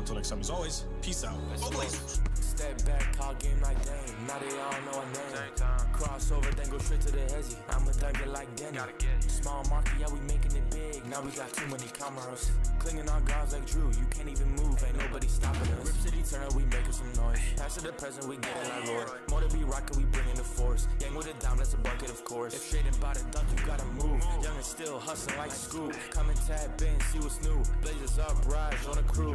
Until next time, as always, peace out. Go Blazers. Step back, call game like Dame. Now they all know our name. Crossover, then go straight to the hezzy. I'm a dunker like Denny. Small market, yeah, we making it big. Now we got too many cameras. Clinging on guards like Drew. You can't even move, ain't nobody stopping us. Rip City turn up, we making some noise. Pass to the present, we get it like Lord. More to be rockin', we bringing the force. Gang with it down, that's a bucket, of course. If straight about it, dunk, you gotta move. Young and still hustling like Scoop. Come and tap in, see what's new. Blazers Uprise on the crew.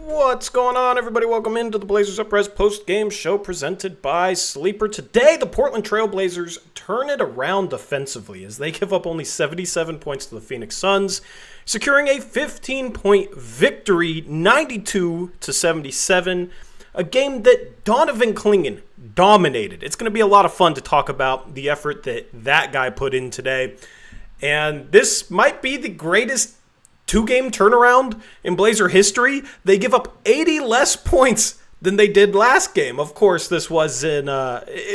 What's going on, everybody? Welcome into the Blazers Uprise post-game show presented by Sleeper. Today, the Portland Trail Blazers turn it around defensively as they give up only 77 points to the Phoenix Suns, securing a 15-point victory, 92-77, a game that Donovan Clingan dominated. It's going to be a lot of fun to talk about the effort that guy put in today, and this might be the greatest two-game turnaround in Blazer history. They give up 80 less points than they did last game. Of course, this was it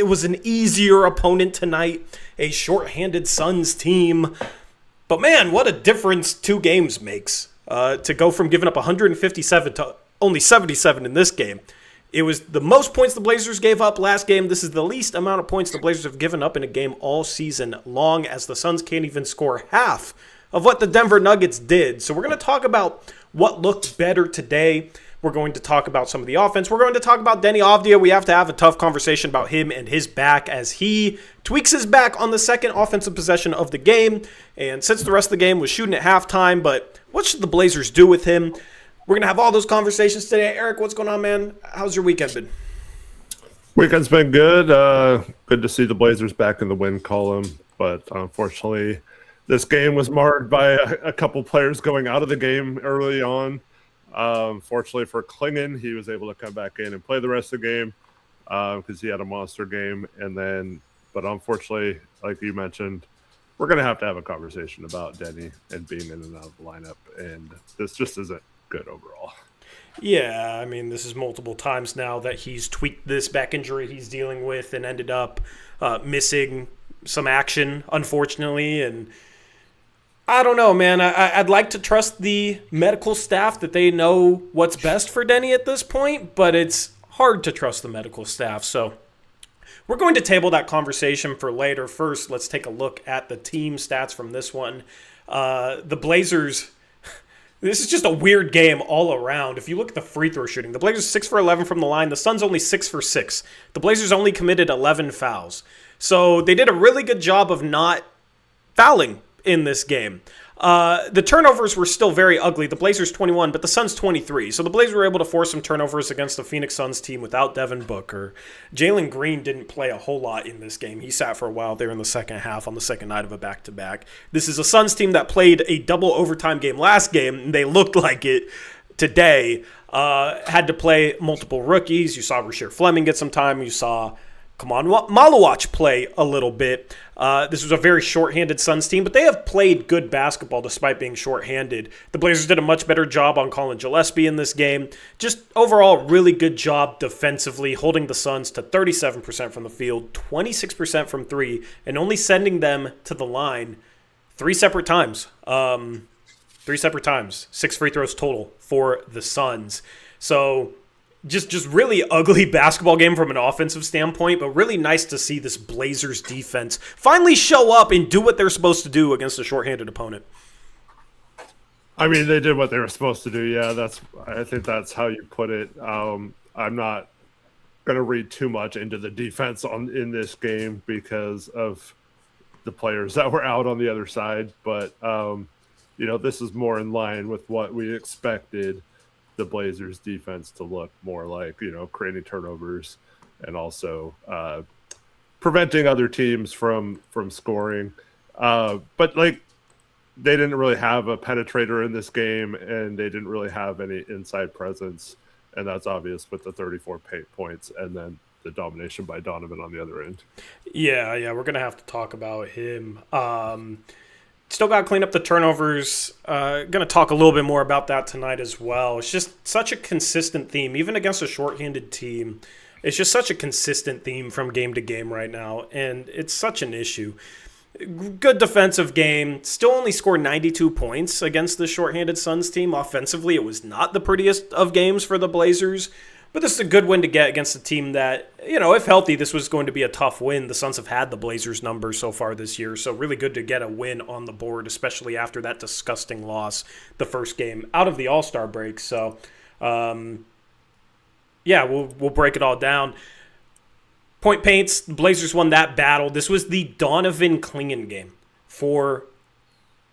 was an easier opponent tonight, a shorthanded Suns team. But man, what a difference 2 games makes. To go from giving up 157 to only 77 in this game. It was the most points the Blazers gave up last game. This is the least amount of points the Blazers have given up in a game all season long, as the Suns can't even score half of what the Denver Nuggets did. So we're going to talk about what looked better today. We're going to talk about some of the offense. We're going to talk about Deni Avdija. We have to have a tough conversation about him and his back as he tweaks his back on the second offensive possession of the game and sits the rest of the game was shooting at halftime. But what should the Blazers do with him? We're going to have all those conversations today. Eric, what's going on, man? How's your weekend been? Weekend's been good. Good to see the Blazers back in the win column, but unfortunately, this game was marred by a couple players going out of the game early on. Fortunately for Clingan, he was able to come back in and play the rest of the game because he had a monster game. But unfortunately, like you mentioned, we're going to have a conversation about Deni and being in and out of the lineup. And this just isn't good overall. Yeah, I mean, this is multiple times now that he's tweaked this back injury he's dealing with and ended up missing some action, unfortunately. And I don't know, man. I'd like to trust the medical staff that they know what's best for Deni at this point, but it's hard to trust the medical staff. So we're going to table that conversation for later. First, let's take a look at the team stats from this one. The Blazers, this is just a weird game all around. If you look at the free throw shooting, the Blazers 6 for 11 from the line. The Suns only 6 for 6. The Blazers only committed 11 fouls. So they did a really good job of not fouling in this game. The turnovers were still very ugly. The Blazers 21, but the Suns 23. So the Blazers were able to force some turnovers against the Phoenix Suns team without Devin Booker. Jalen Green didn't play a whole lot in this game. He sat for a while there in the second half on the second night of a back-to-back. This is a Suns team that played a double overtime game last game, and they looked like it today. Had to play multiple rookies. You saw Rasheer Fleming get some time. You saw Malawach play a little bit. This was a very shorthanded Suns team, but they have played good basketball despite being shorthanded. The Blazers did a much better job on Colin Gillespie in this game. Just overall, really good job defensively, holding the Suns to 37% from the field, 26% from 3, and only sending them to the line 3 separate times. 3 separate times. 6 free throws total for the Suns. So Just really ugly basketball game from an offensive standpoint, but really nice to see this Blazers defense finally show up and do what they're supposed to do against a shorthanded opponent. I mean, they did what they were supposed to do. Yeah, I think that's how you put it. I'm not going to read too much into the defense in this game because of the players that were out on the other side, but this is more in line with what we expected the Blazers defense to look more like, creating turnovers and also preventing other teams from scoring. But they didn't really have a penetrator in this game, and they didn't really have any inside presence. And that's obvious with the 34 points and then the domination by Donovan on the other end. Yeah, we're going to have to talk about him. Still got to clean up the turnovers. Going to talk a little bit more about that tonight as well. It's just such a consistent theme, even against a shorthanded team. It's just such a consistent theme from game to game right now, and it's such an issue. Good defensive game. Still only scored 92 points against the shorthanded Suns team. Offensively, it was not the prettiest of games for the Blazers. But this is a good win to get against a team that, if healthy, this was going to be a tough win. The Suns have had the Blazers' number so far this year, so really good to get a win on the board, especially after that disgusting loss the first game out of the All-Star break. So, we'll break it all down. Point paints, the Blazers won that battle. This was the Donovan Clingan game for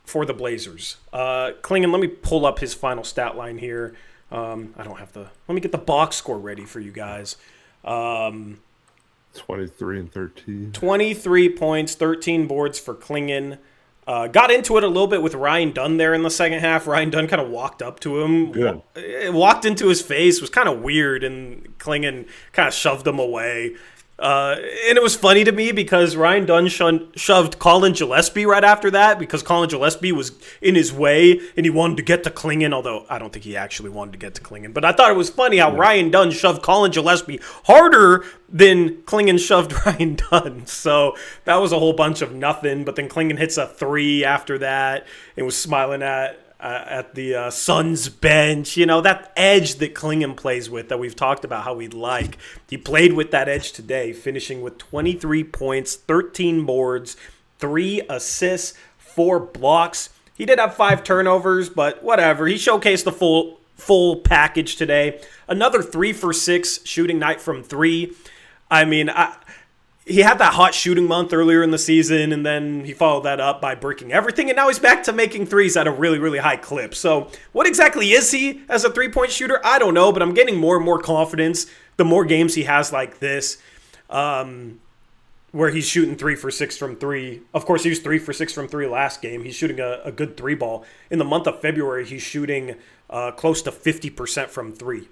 the Blazers. Clingan, let me pull up his final stat line here. I don't have let me get the box score ready for you guys. 23 and 13. 23 points, 13 boards for Clingan. Got into it a little bit with Ryan Dunn there in the second half. Ryan Dunn kind of walked up to him, walked into his face, was kind of weird, and Clingan kind of shoved him away. And it was funny to me because Ryan Dunn shoved Colin Gillespie right after that because Colin Gillespie was in his way and he wanted to get to Clingan, although I don't think he actually wanted to get to Clingan. But I thought it was funny how Ryan Dunn shoved Colin Gillespie harder than Clingan shoved Ryan Dunn. So that was a whole bunch of nothing. But then Clingan hits a 3 after that and was smiling at the Suns bench. That edge that Clingan plays with that we've talked about how we'd like. He played with that edge today, finishing with 23 points, 13 boards, 3 assists, 4 blocks. He did have 5 turnovers, but whatever. He showcased the full package today. Another 3 for 6 shooting night from 3. I mean, he had that hot shooting month earlier in the season, and then he followed that up by breaking everything, and now he's back to making threes at a really, really high clip. So what exactly is he as a three-point shooter? I don't know, but I'm getting more and more confidence the more games he has like this, where he's shooting 3 for 6 from 3. Of course, he was 3 for 6 from 3 last game. He's shooting a good 3-ball. In the month of February, he's shooting close to 50% from 3.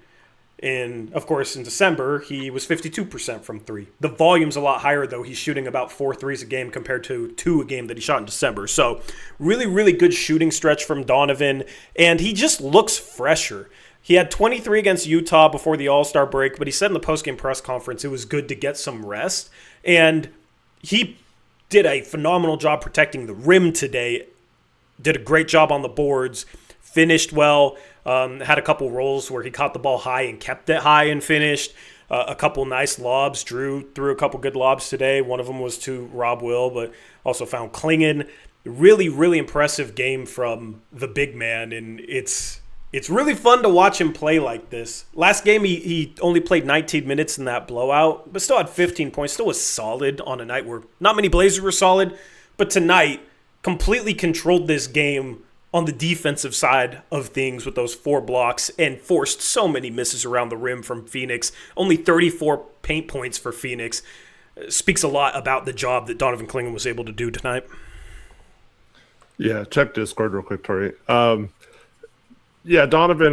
And, of course, in December, he was 52% from 3. The volume's a lot higher, though. He's shooting about 4 threes a game compared to 2 a game that he shot in December. So, really, really good shooting stretch from Donovan. And he just looks fresher. He had 23 against Utah before the All-Star break, but he said in the postgame press conference it was good to get some rest. And he did a phenomenal job protecting the rim today. Did a great job on the boards. Finished well. Had a couple rolls where he caught the ball high and kept it high and finished. A couple nice lobs. Drew threw a couple good lobs today. One of them was to Rob Will, but also found Clingan. Really, really impressive game from the big man, and it's really fun to watch him play like this. Last game, he only played 19 minutes in that blowout, but still had 15 points. Still was solid on a night where not many Blazers were solid, but tonight completely controlled this game on the defensive side of things with those 4 blocks and forced so many misses around the rim from Phoenix. Only 34 paint points for Phoenix. Speaks a lot about the job that Donovan Clingan was able to do tonight. Yeah, check Discord real quick, Tori. Donovan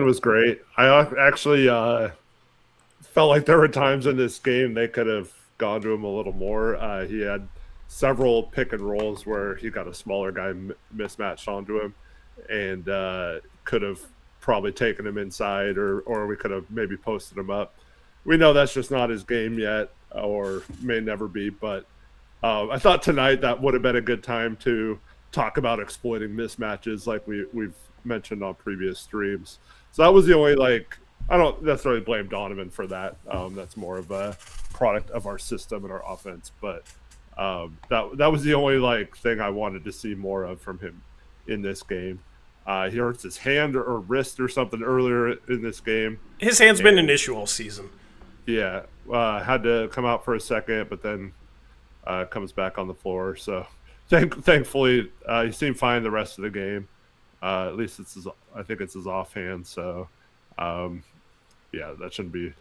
was great. I actually felt like there were times in this game they could have gone to him a little more. He had several pick and rolls where he got a smaller guy mismatched onto him. And could have probably taken him inside or we could have maybe posted him up. We know that's just not his game yet or may never be, but I thought tonight that would have been a good time to talk about exploiting mismatches like we've mentioned on previous streams. So that was the only, I don't necessarily blame Donovan for that. That's more of a product of our system and our offense, but that was the only thing I wanted to see more of from him in this game. He hurts his hand or wrist or something earlier in this game. His hand's been an issue all season. Yeah, had to come out for a second, but then comes back on the floor. So thankfully, he seemed fine the rest of the game. At least I think it's his offhand. So that shouldn't be.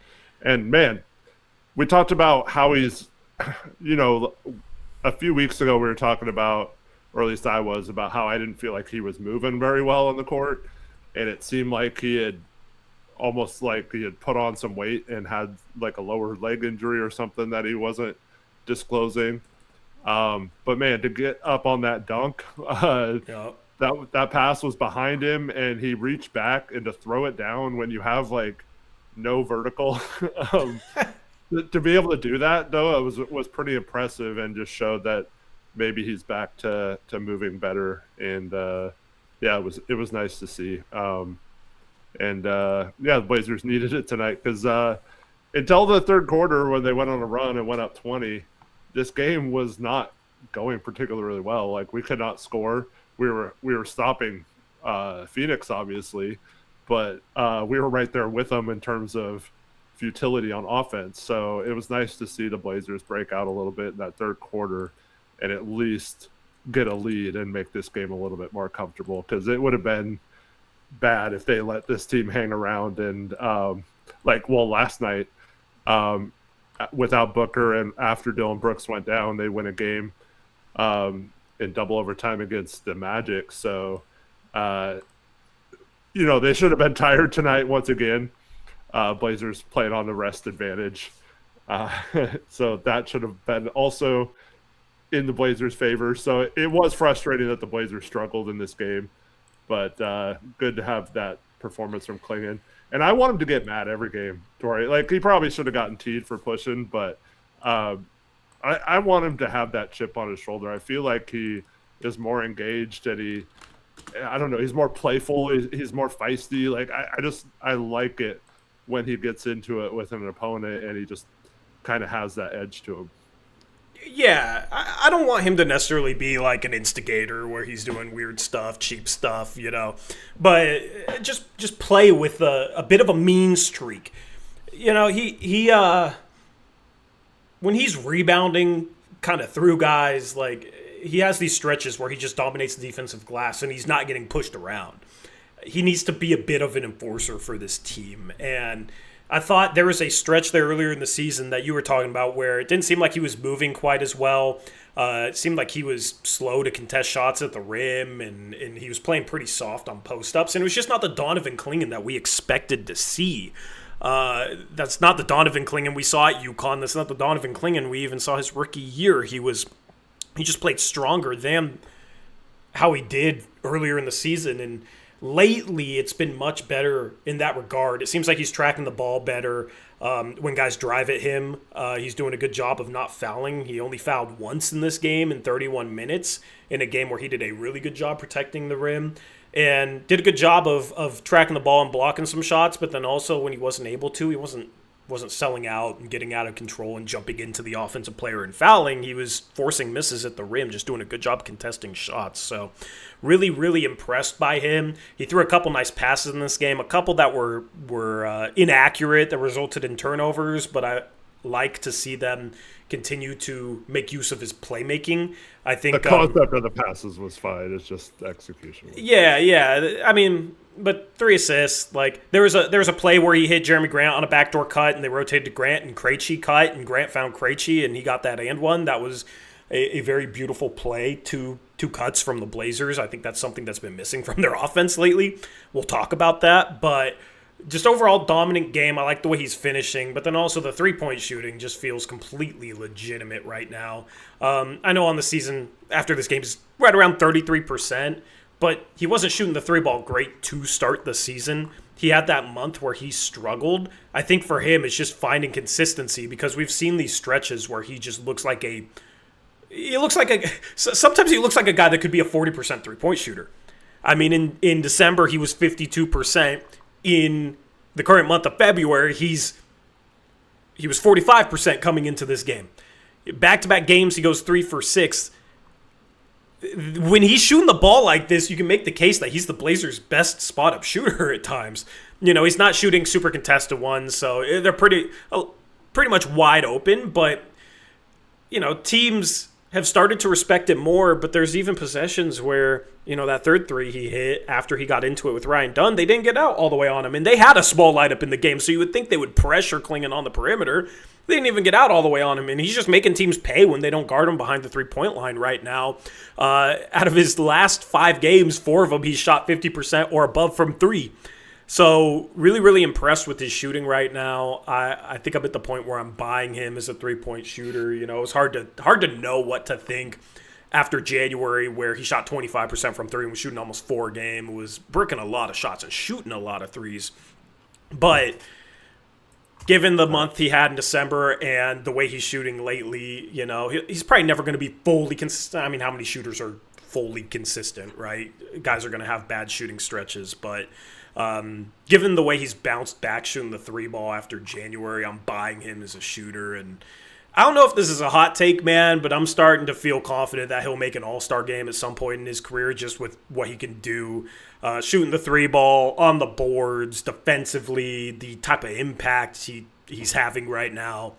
And man, we talked about how he's, a few weeks ago we were talking about, or at least I was, about how I didn't feel like he was moving very well on the court. And it seemed like he had put on some weight and had a lower leg injury or something that he wasn't disclosing. But man, to get up on that dunk, that pass was behind him and he reached back, and to throw it down when you have no vertical, to be able to do that though, it was pretty impressive and just showed that maybe he's back to moving better. And it was nice to see. The Blazers needed it tonight because until the third quarter when they went on a run and went up 20, this game was not going particularly well. Like, we could not score. We were stopping Phoenix, obviously, but we were right there with them in terms of futility on offense. So it was nice to see the Blazers break out a little bit in that third quarter and at least get a lead and make this game a little bit more comfortable, because it would have been bad if they let this team hang around and last night without Booker and after Dylan Brooks went down, they win a game in double overtime against the Magic. So they should have been tired tonight once again. Blazers playing on the rest advantage. So that should have been also in the Blazers' favor. So it was frustrating that the Blazers struggled in this game, but good to have that performance from Clingan. And I want him to get mad every game, Tori. Like, he probably should have gotten teed for pushing, but I want him to have that chip on his shoulder. I feel like he is more engaged and he's more playful. He's more feisty. Like, I like it when he gets into it with an opponent and he just kind of has that edge to him. Yeah, I don't want him to necessarily be like an instigator where he's doing weird stuff, cheap stuff, but just play with a bit of a mean streak. He when he's rebounding kind of through guys, like, he has these stretches where he just dominates the defensive glass and he's not getting pushed around. He needs to be a bit of an enforcer for this team. And I thought there was a stretch there earlier in the season that you were talking about where it didn't seem like he was moving quite as well. It seemed like he was slow to contest shots at the rim, and he was playing pretty soft on post-ups. And it was just not the Donovan Clingan that we expected to see. That's not the Donovan Clingan we saw at UConn. That's not the Donovan Clingan we even saw his rookie year. He just played stronger than how he did earlier in the season. And lately, it's been much better in that regard. It seems like he's tracking the ball better. When guys drive at him, he's doing a good job of not fouling. He only fouled once in this game in 31 minutes in a game where he did a really good job protecting the rim and did a good job of tracking the ball and blocking some shots. But then also when he wasn't able to, he wasn't selling out and getting out of control and jumping into the offensive player and fouling. He was forcing misses at the rim, just doing a good job contesting shots. So really, really impressed by him. He threw a couple nice passes in this game, a couple that were inaccurate that resulted in turnovers, but I like to see them continue to make use of his playmaking. I think the concept of the passes was fine. It's just execution. Yeah. I mean, but 3 assists. Like, there was a play where he hit Jeremy Grant on a backdoor cut, and they rotated to Grant, and Krejci cut, and Grant found Krejci, and he got that and one. That was a very beautiful play. Two cuts from the Blazers. I think that's something that's been missing from their offense lately. We'll talk about that, but just overall dominant game. I like the way he's finishing, but then also the three-point shooting just feels completely legitimate right now. I know on the season after this game is right around 33%, but he wasn't shooting the three ball great to start the season. He had that month where he struggled. I think for him it's just finding consistency, because we've seen these stretches where he just looks like sometimes he looks like a guy that could be a 40% three-point shooter. I mean, in December he was 52%. In the current month of February, he was 45% coming into this game. Back-to-back games, he goes 3 for 6. When he's shooting the ball like this, you can make the case that he's the Blazers' best spot-up shooter at times. He's not shooting super contested ones, so they're pretty much wide open. But, teams have started to respect it more, but there's even possessions where, that third three he hit after he got into it with Ryan Dunn, they didn't get out all the way on him, and they had a small lineup in the game, so you would think they would pressure Clingan on the perimeter. They didn't even get out all the way on him, and he's just making teams pay when they don't guard him behind the three-point line right now. Out of his last 5 games, 4 of them he's shot 50% or above from 3. So really, really impressed with his shooting right now. I think I'm at the point where I'm buying him as a three-point shooter. It's hard to know what to think after January, where he shot 25% from 3 and was shooting almost 4 a game. Was bricking a lot of shots and shooting a lot of threes. But given the month he had in December and the way he's shooting lately, he's probably never going to be fully consistent. I mean, how many shooters are fully consistent, right? Guys are going to have bad shooting stretches, but given the way he's bounced back shooting the 3-ball after January, I'm buying him as a shooter. And I don't know if this is a hot take, man, but I'm starting to feel confident that he'll make an all-star game at some point in his career just with what he can do. Shooting the 3-ball, on the boards, defensively, the type of impact he's having right now.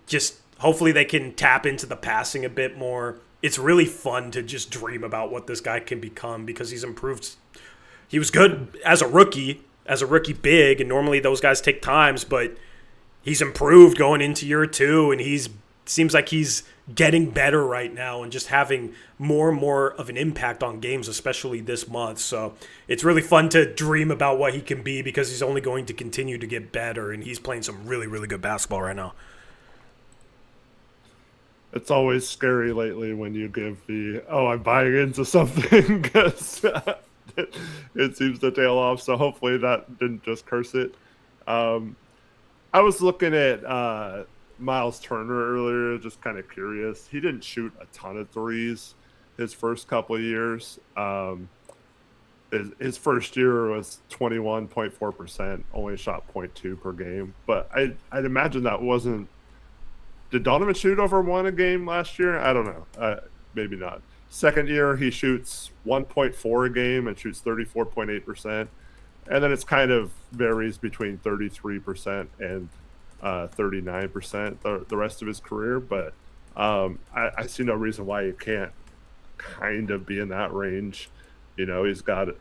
Just hopefully they can tap into the passing a bit more. It's really fun to just dream about what this guy can become because he's improved. He was good as a rookie big, and normally those guys take times, but he's improved going into year 2, and seems like he's getting better right now and just having more and more of an impact on games, especially this month. So it's really fun to dream about what he can be because he's only going to continue to get better, and he's playing some really, really good basketball right now. It's always scary lately when you give I'm buying into something because it seems to tail off. So hopefully that didn't just curse it. I was looking at Miles Turner earlier, just kind of curious. He didn't shoot a ton of threes his first couple of years. His first year was 21.4%, only shot 0.2 per game. But I'd imagine that wasn't. Did Donovan shoot over 1 a game last year? I don't know. Maybe not. Second year, he shoots 1.4 a game and shoots 34.8%. And then it's kind of varies between 33% and 39% the rest of his career. But I see no reason why he can't kind of be in that range. He's got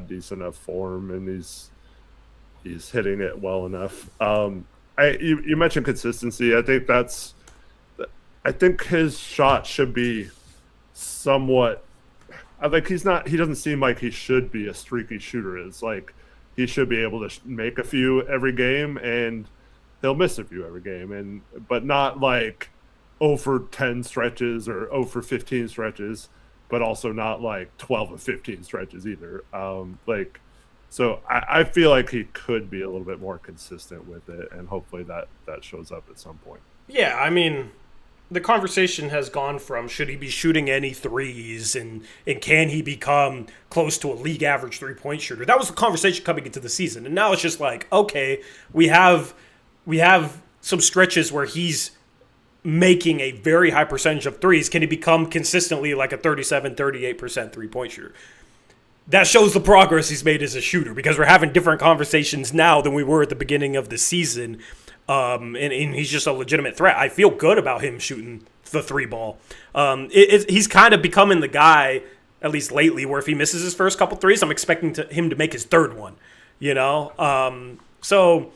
decent enough form and he's hitting it well enough. You mentioned consistency. I think his shot should be somewhat. I think he doesn't seem like he should be a streaky shooter. It's like he should be able to make a few every game, and he'll miss a few every game, but not like 0 for 10 stretches or 0 for 15 stretches, but also not like 12 or 15 stretches either. So I feel like he could be a little bit more consistent with it, and hopefully that shows up at some point. Yeah, I mean, the conversation has gone from should he be shooting any threes and can he become close to a league average 3-point shooter? That was the conversation coming into the season. And now it's just like, okay, we have some stretches where he's making a very high percentage of threes. Can he become consistently like a 37, 38% 3-point shooter? That shows the progress he's made as a shooter because we're having different conversations now than we were at the beginning of the season. And he's just a legitimate threat. I feel good about him shooting the 3-ball. He's kind of becoming the guy, at least lately, where if he misses his first couple threes, I'm expecting him to make his third one. So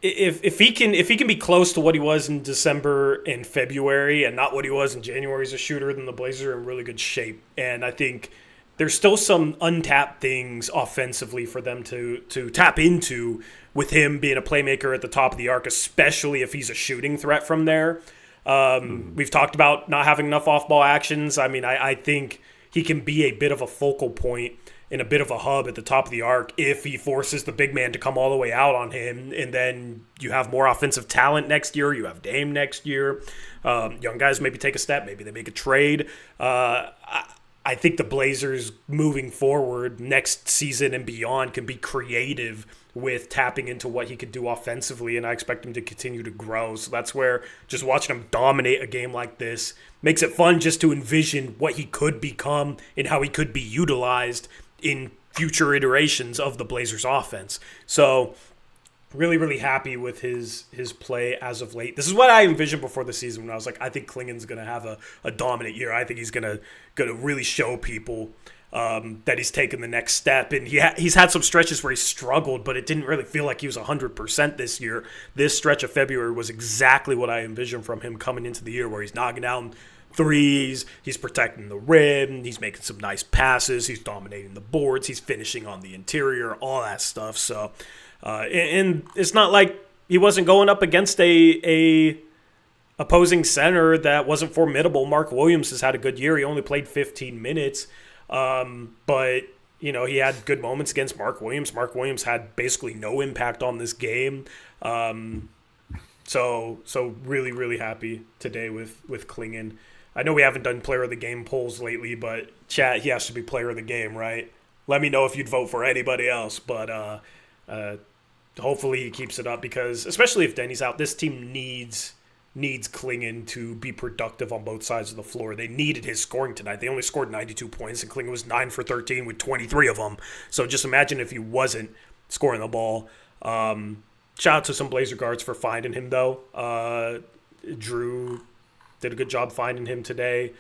if he can be close to what he was in December and February and not what he was in January as a shooter, then the Blazers are in really good shape. And I think there's still some untapped things offensively for them to tap into with him being a playmaker at the top of the arc, especially if he's a shooting threat from there. We've talked about not having enough off-ball actions. I mean, I think he can be a bit of a focal point and a bit of a hub at the top of the arc if he forces the big man to come all the way out on him, and then you have more offensive talent next year. You have Dame next year. Young guys maybe take a step. Maybe they make a trade. I think the Blazers moving forward next season and beyond can be creative with tapping into what he could do offensively, and I expect him to continue to grow. So that's where just watching him dominate a game like this makes it fun just to envision what he could become and how he could be utilized in future iterations of the Blazers offense. So really, really happy with his play as of late. This is what I envisioned before the season when I was like, I think Clingan's going to have a dominant year. I think he's going to really show people that he's taken the next step. And he's had some stretches where he struggled, but it didn't really feel like he was 100% this year. This stretch of February was exactly what I envisioned from him coming into the year, where he's knocking down threes, he's protecting the rim, he's making some nice passes, he's dominating the boards, he's finishing on the interior, all that stuff. So, and it's not like he wasn't going up against a opposing center that wasn't formidable. Mark Williams has had a good year. He only played 15 minutes. But he had good moments against Mark Williams. Mark Williams had basically no impact on this game. So really, really happy today with Clingan. I know we haven't done player of the game polls lately, but chat, he has to be player of the game, right? Let me know if you'd vote for anybody else, but hopefully he keeps it up, because especially if Denny's out, this team needs Clingan to be productive on both sides of the floor. They needed his scoring tonight. They only scored 92 points, and Clingan was 9 for 13 with 23 of them. So just imagine if he wasn't scoring the ball. Shout out to some Blazer guards for finding him, though. Drew did a good job finding him today.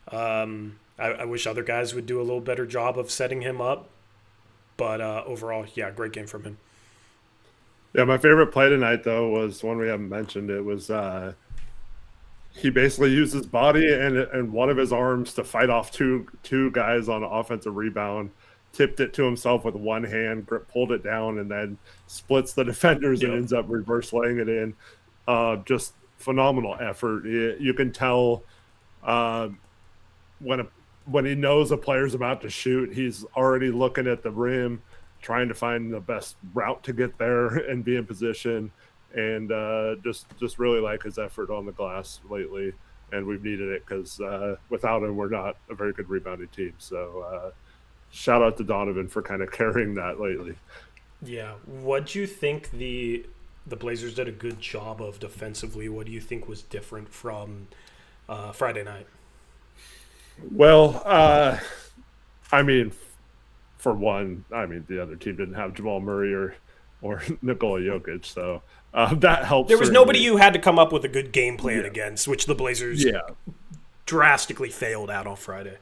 I wish other guys would do a little better job of setting him up. But overall, yeah, great game from him. Yeah, my favorite play tonight, though, was one we haven't mentioned. It was he basically used his body and one of his arms to fight off two guys on an offensive rebound, tipped it to himself with one hand, pulled it down, and then splits the defenders and ends up reverse laying it in. Just phenomenal effort. You can tell when he knows a player's about to shoot, he's already looking at the rim, trying to find the best route to get there and be in position. And just really like his effort on the glass lately. And we've needed it because without him, we're not a very good rebounding team. So shout out to Donovan for kind of carrying that lately. Yeah. What do you think the Blazers did a good job of defensively? What do you think was different from Friday night? Well, I mean, for one, the other team didn't have Jamal Murray or Nikola Jokic, so that helps. There was nobody you had to come up with a good game plan against, which the Blazers drastically failed at on Friday.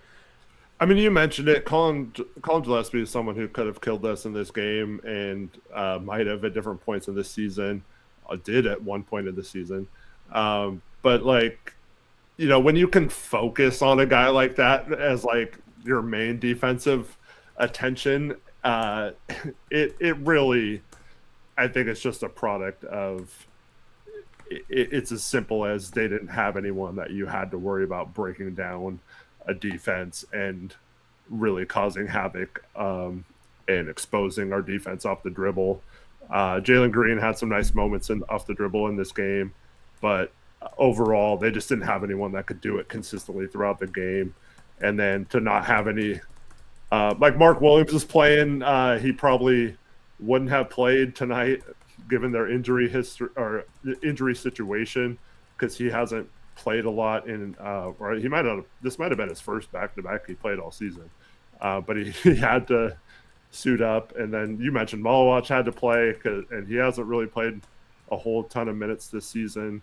I mean, you mentioned it. Colin Gillespie is someone who could have killed us in this game and might have at different points in this season. Did at one point in the season. But, when you can focus on a guy like that as, your main defensive attention, it really, I think it's just a product of it's as simple as they didn't have anyone that you had to worry about breaking down a defense and really causing havoc and exposing our defense off the dribble. Jalen Green had some nice moments off the dribble in this game, but overall they just didn't have anyone that could do it consistently throughout the game. And then to not have any Mark Williams is playing, he probably wouldn't have played tonight given their injury history or injury situation, because he hasn't played a lot in or he might have. This might have been his first back-to-back he played all season, but he had to suit up. And then you mentioned Malawach had to play, and he hasn't really played a whole ton of minutes this season.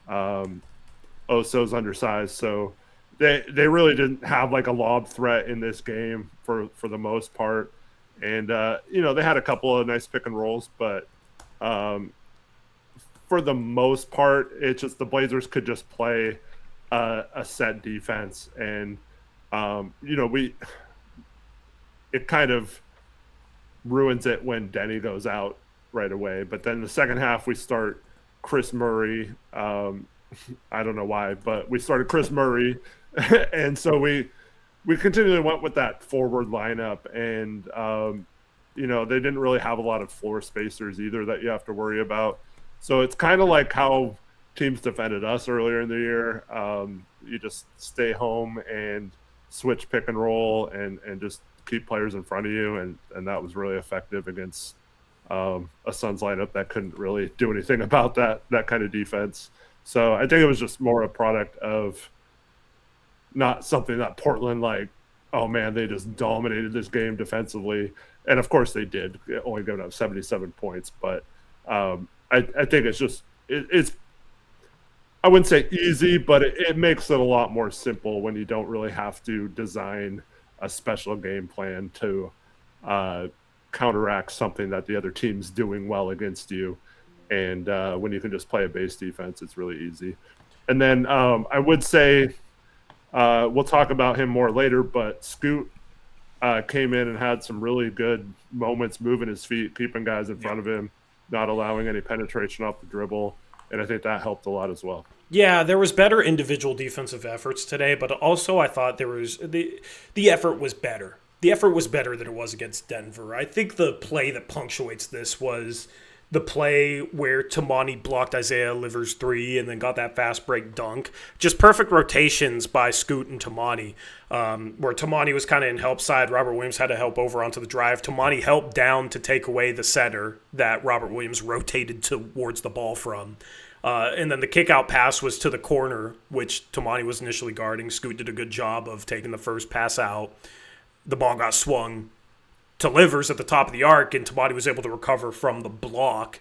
Oso's undersized, so they really didn't have a lob threat in this game for the most part. And they had a couple of nice pick and rolls, but for the most part, it's just the Blazers could just play a set defense. And it kind of ruins it when Denny goes out right away. But then the second half, we start Chris Murray. I don't know why, but we started Chris Murray. And so we continually went with that forward lineup. And, they didn't really have a lot of floor spacers either that you have to worry about. So it's kind of like how teams defended us earlier in the year. You just stay home and switch pick and roll and just keep players in front of you. And that was really effective against a Suns lineup that couldn't really do anything about that kind of defense. So I think it was just more a product of not something that Portland, oh man, they just dominated this game defensively. And of course they did, only giving up 77 points. But I think it's just, it's I wouldn't say easy, but it makes it a lot more simple when you don't really have to design a special game plan to counteract something that the other team's doing well against you. And when you can just play a base defense, it's really easy. And then I would say we'll talk about him more later, but Scoot came in and had some really good moments moving his feet, keeping guys in front of him, not allowing any penetration off the dribble. And I think that helped a lot as well. Yeah, there was better individual defensive efforts today, but also I thought there was the effort was better. the effort was better than it was against Denver. I think the play that punctuates this was the play where Tamani blocked Isaiah Livers' three and then got that fast break dunk. Just perfect rotations by Scoot and Tamani, where Tamani was kind of in help side. Robert Williams had to help over onto the drive. Tamani helped down to take away the setter that Robert Williams rotated towards the ball from. And then the kick-out pass was to the corner, which Tamani was initially guarding. Scoot did a good job of taking the first pass out. The ball got swung to Livers at the top of the arc, and Tamani was able to recover from the block,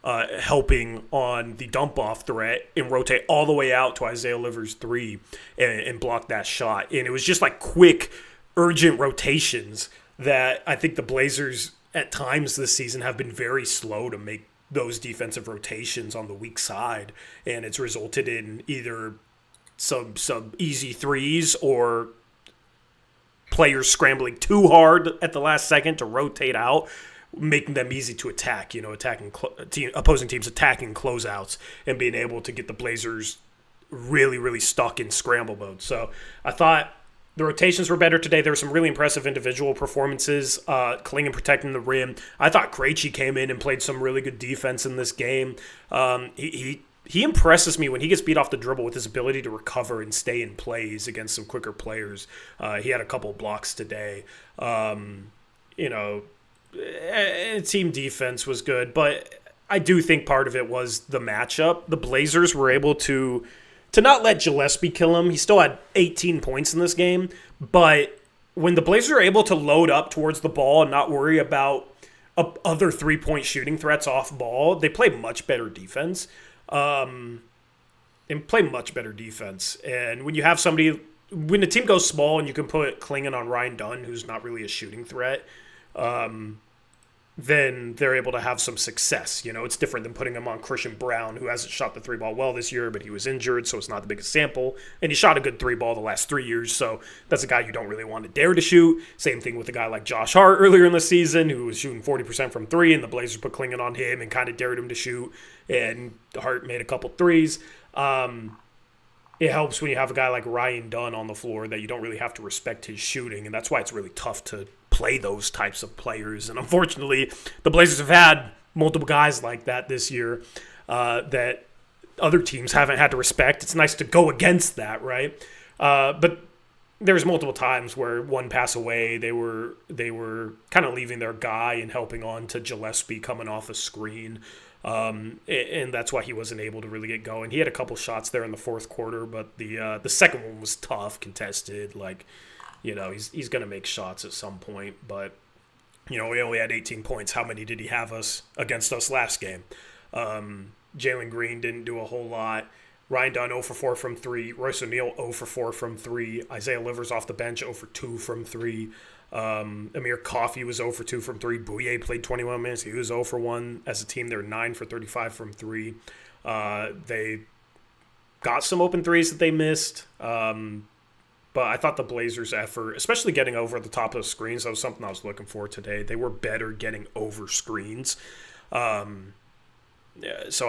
helping on the dump-off threat and rotate all the way out to Isaiah Livers' three and block that shot. And it was just like quick, urgent rotations that I think the Blazers at times this season have been very slow to make those defensive rotations on the weak side, and it's resulted in either some easy threes or players scrambling too hard at the last second to rotate out, making them easy to attack, opposing teams attacking closeouts and being able to get the Blazers really, really stuck in scramble mode. So I thought the rotations were better today. There were some really impressive individual performances. Clingan protecting the rim. I thought Krejci came in and played some really good defense in this game. He impresses me when he gets beat off the dribble with his ability to recover and stay in plays against some quicker players. He had a couple blocks today. Team defense was good, but I do think part of it was the matchup. The Blazers were able to not let Gillespie kill him. He still had 18 points in this game, but when the Blazers are able to load up towards the ball and not worry about other three-point shooting threats off ball, they play much better defense. And play much better defense. And when you have when the team goes small and you can put Clingan on Ryan Dunn, who's not really a shooting threat, then they're able to have some success. It's different than putting him on Christian Brown, who hasn't shot the three ball well this year, but he was injured, so it's not the biggest sample. And he shot a good three ball the last 3 years, so that's a guy you don't really want to dare to shoot. Same thing with a guy like Josh Hart earlier in the season, who was shooting 40% from three, and the Blazers put Clingan on him and kind of dared him to shoot, and Hart made a couple threes. It helps when you have a guy like Ryan Dunn on the floor that you don't really have to respect his shooting, and that's why it's really tough to play those types of players. And unfortunately, the Blazers have had multiple guys like that this year that other teams haven't had to respect. It's nice to go against that, right? But there's multiple times where one pass away, they were kind of leaving their guy and helping on to Gillespie coming off a screen. And that's why he wasn't able to really get going. He had a couple shots there in the fourth quarter, but the second one was tough, contested. He's going to make shots at some point, but we only had 18 points. How many did he have against us last game? Jalen Green didn't do a whole lot. Ryan Dunn 0 for 4 from 3. Royce O'Neal 0 for 4 from 3. Isaiah Livers off the bench 0 for 2 from 3. Amir Coffey was 0 for 2 from 3. Bouye played 21 minutes. He was 0 for 1 as a team. They're 9 for 35 from 3. They got some open threes that they missed. But I thought the Blazers' effort, especially getting over the top of the screens, that was something I was looking for today. They were better getting over screens. So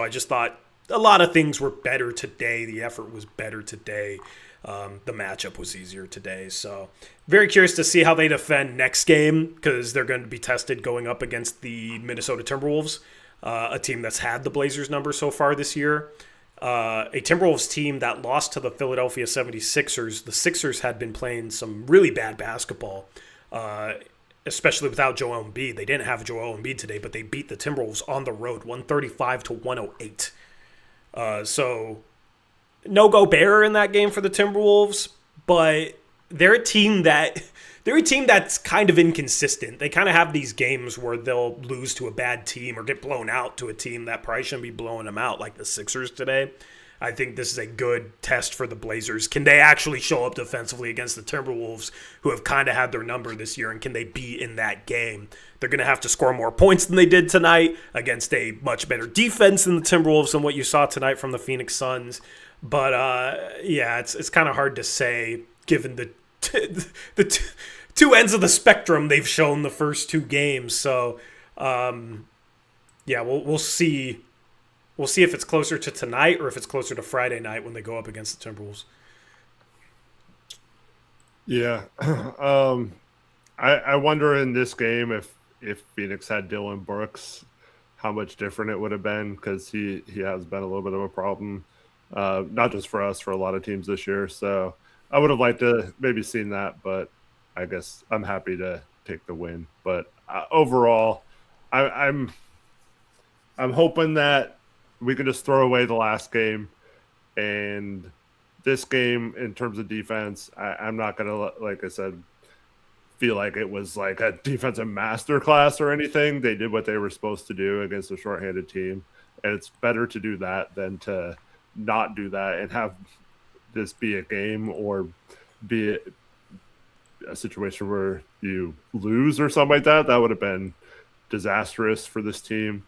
I just thought a lot of things were better today. The effort was better today. The matchup was easier today. So very curious to see how they defend next game, because they're going to be tested going up against the Minnesota Timberwolves, a team that's had the Blazers number so far this year. A Timberwolves team that lost to the Philadelphia 76ers. The Sixers had been playing some really bad basketball, especially without Joel Embiid. They didn't have Joel Embiid today, but they beat the Timberwolves on the road, 135-108. So no Gobert in that game for the Timberwolves, but they're a team that's kind of inconsistent. They kind of have these games where they'll lose to a bad team or get blown out to a team that probably shouldn't be blowing them out, like the Sixers today. I think this is a good test for the Blazers. Can they actually show up defensively against the Timberwolves, who have kind of had their number this year, and can they be in that game? They're going to have to score more points than they did tonight against a much better defense than the Timberwolves than what you saw tonight from the Phoenix Suns. But, it's kind of hard to say given the two ends of the spectrum they've shown the first two games. So, we'll see. We'll see if it's closer to tonight or if it's closer to Friday night when they go up against the Timberwolves. Yeah. I wonder in this game if Phoenix had Dylan Brooks, how much different it would have been, because he has been a little bit of a problem, not just for us, for a lot of teams this year. So I would have liked to maybe seen that, but I guess I'm happy to take the win. But overall, I'm hoping that we can just throw away the last game, and this game in terms of defense, I'm not gonna, like I said, feel like it was like a defensive masterclass or anything. They did what they were supposed to do against a shorthanded team, and it's better to do that than to not do that and have this be a game or be a situation where you lose or something like that. That would have been disastrous for this team.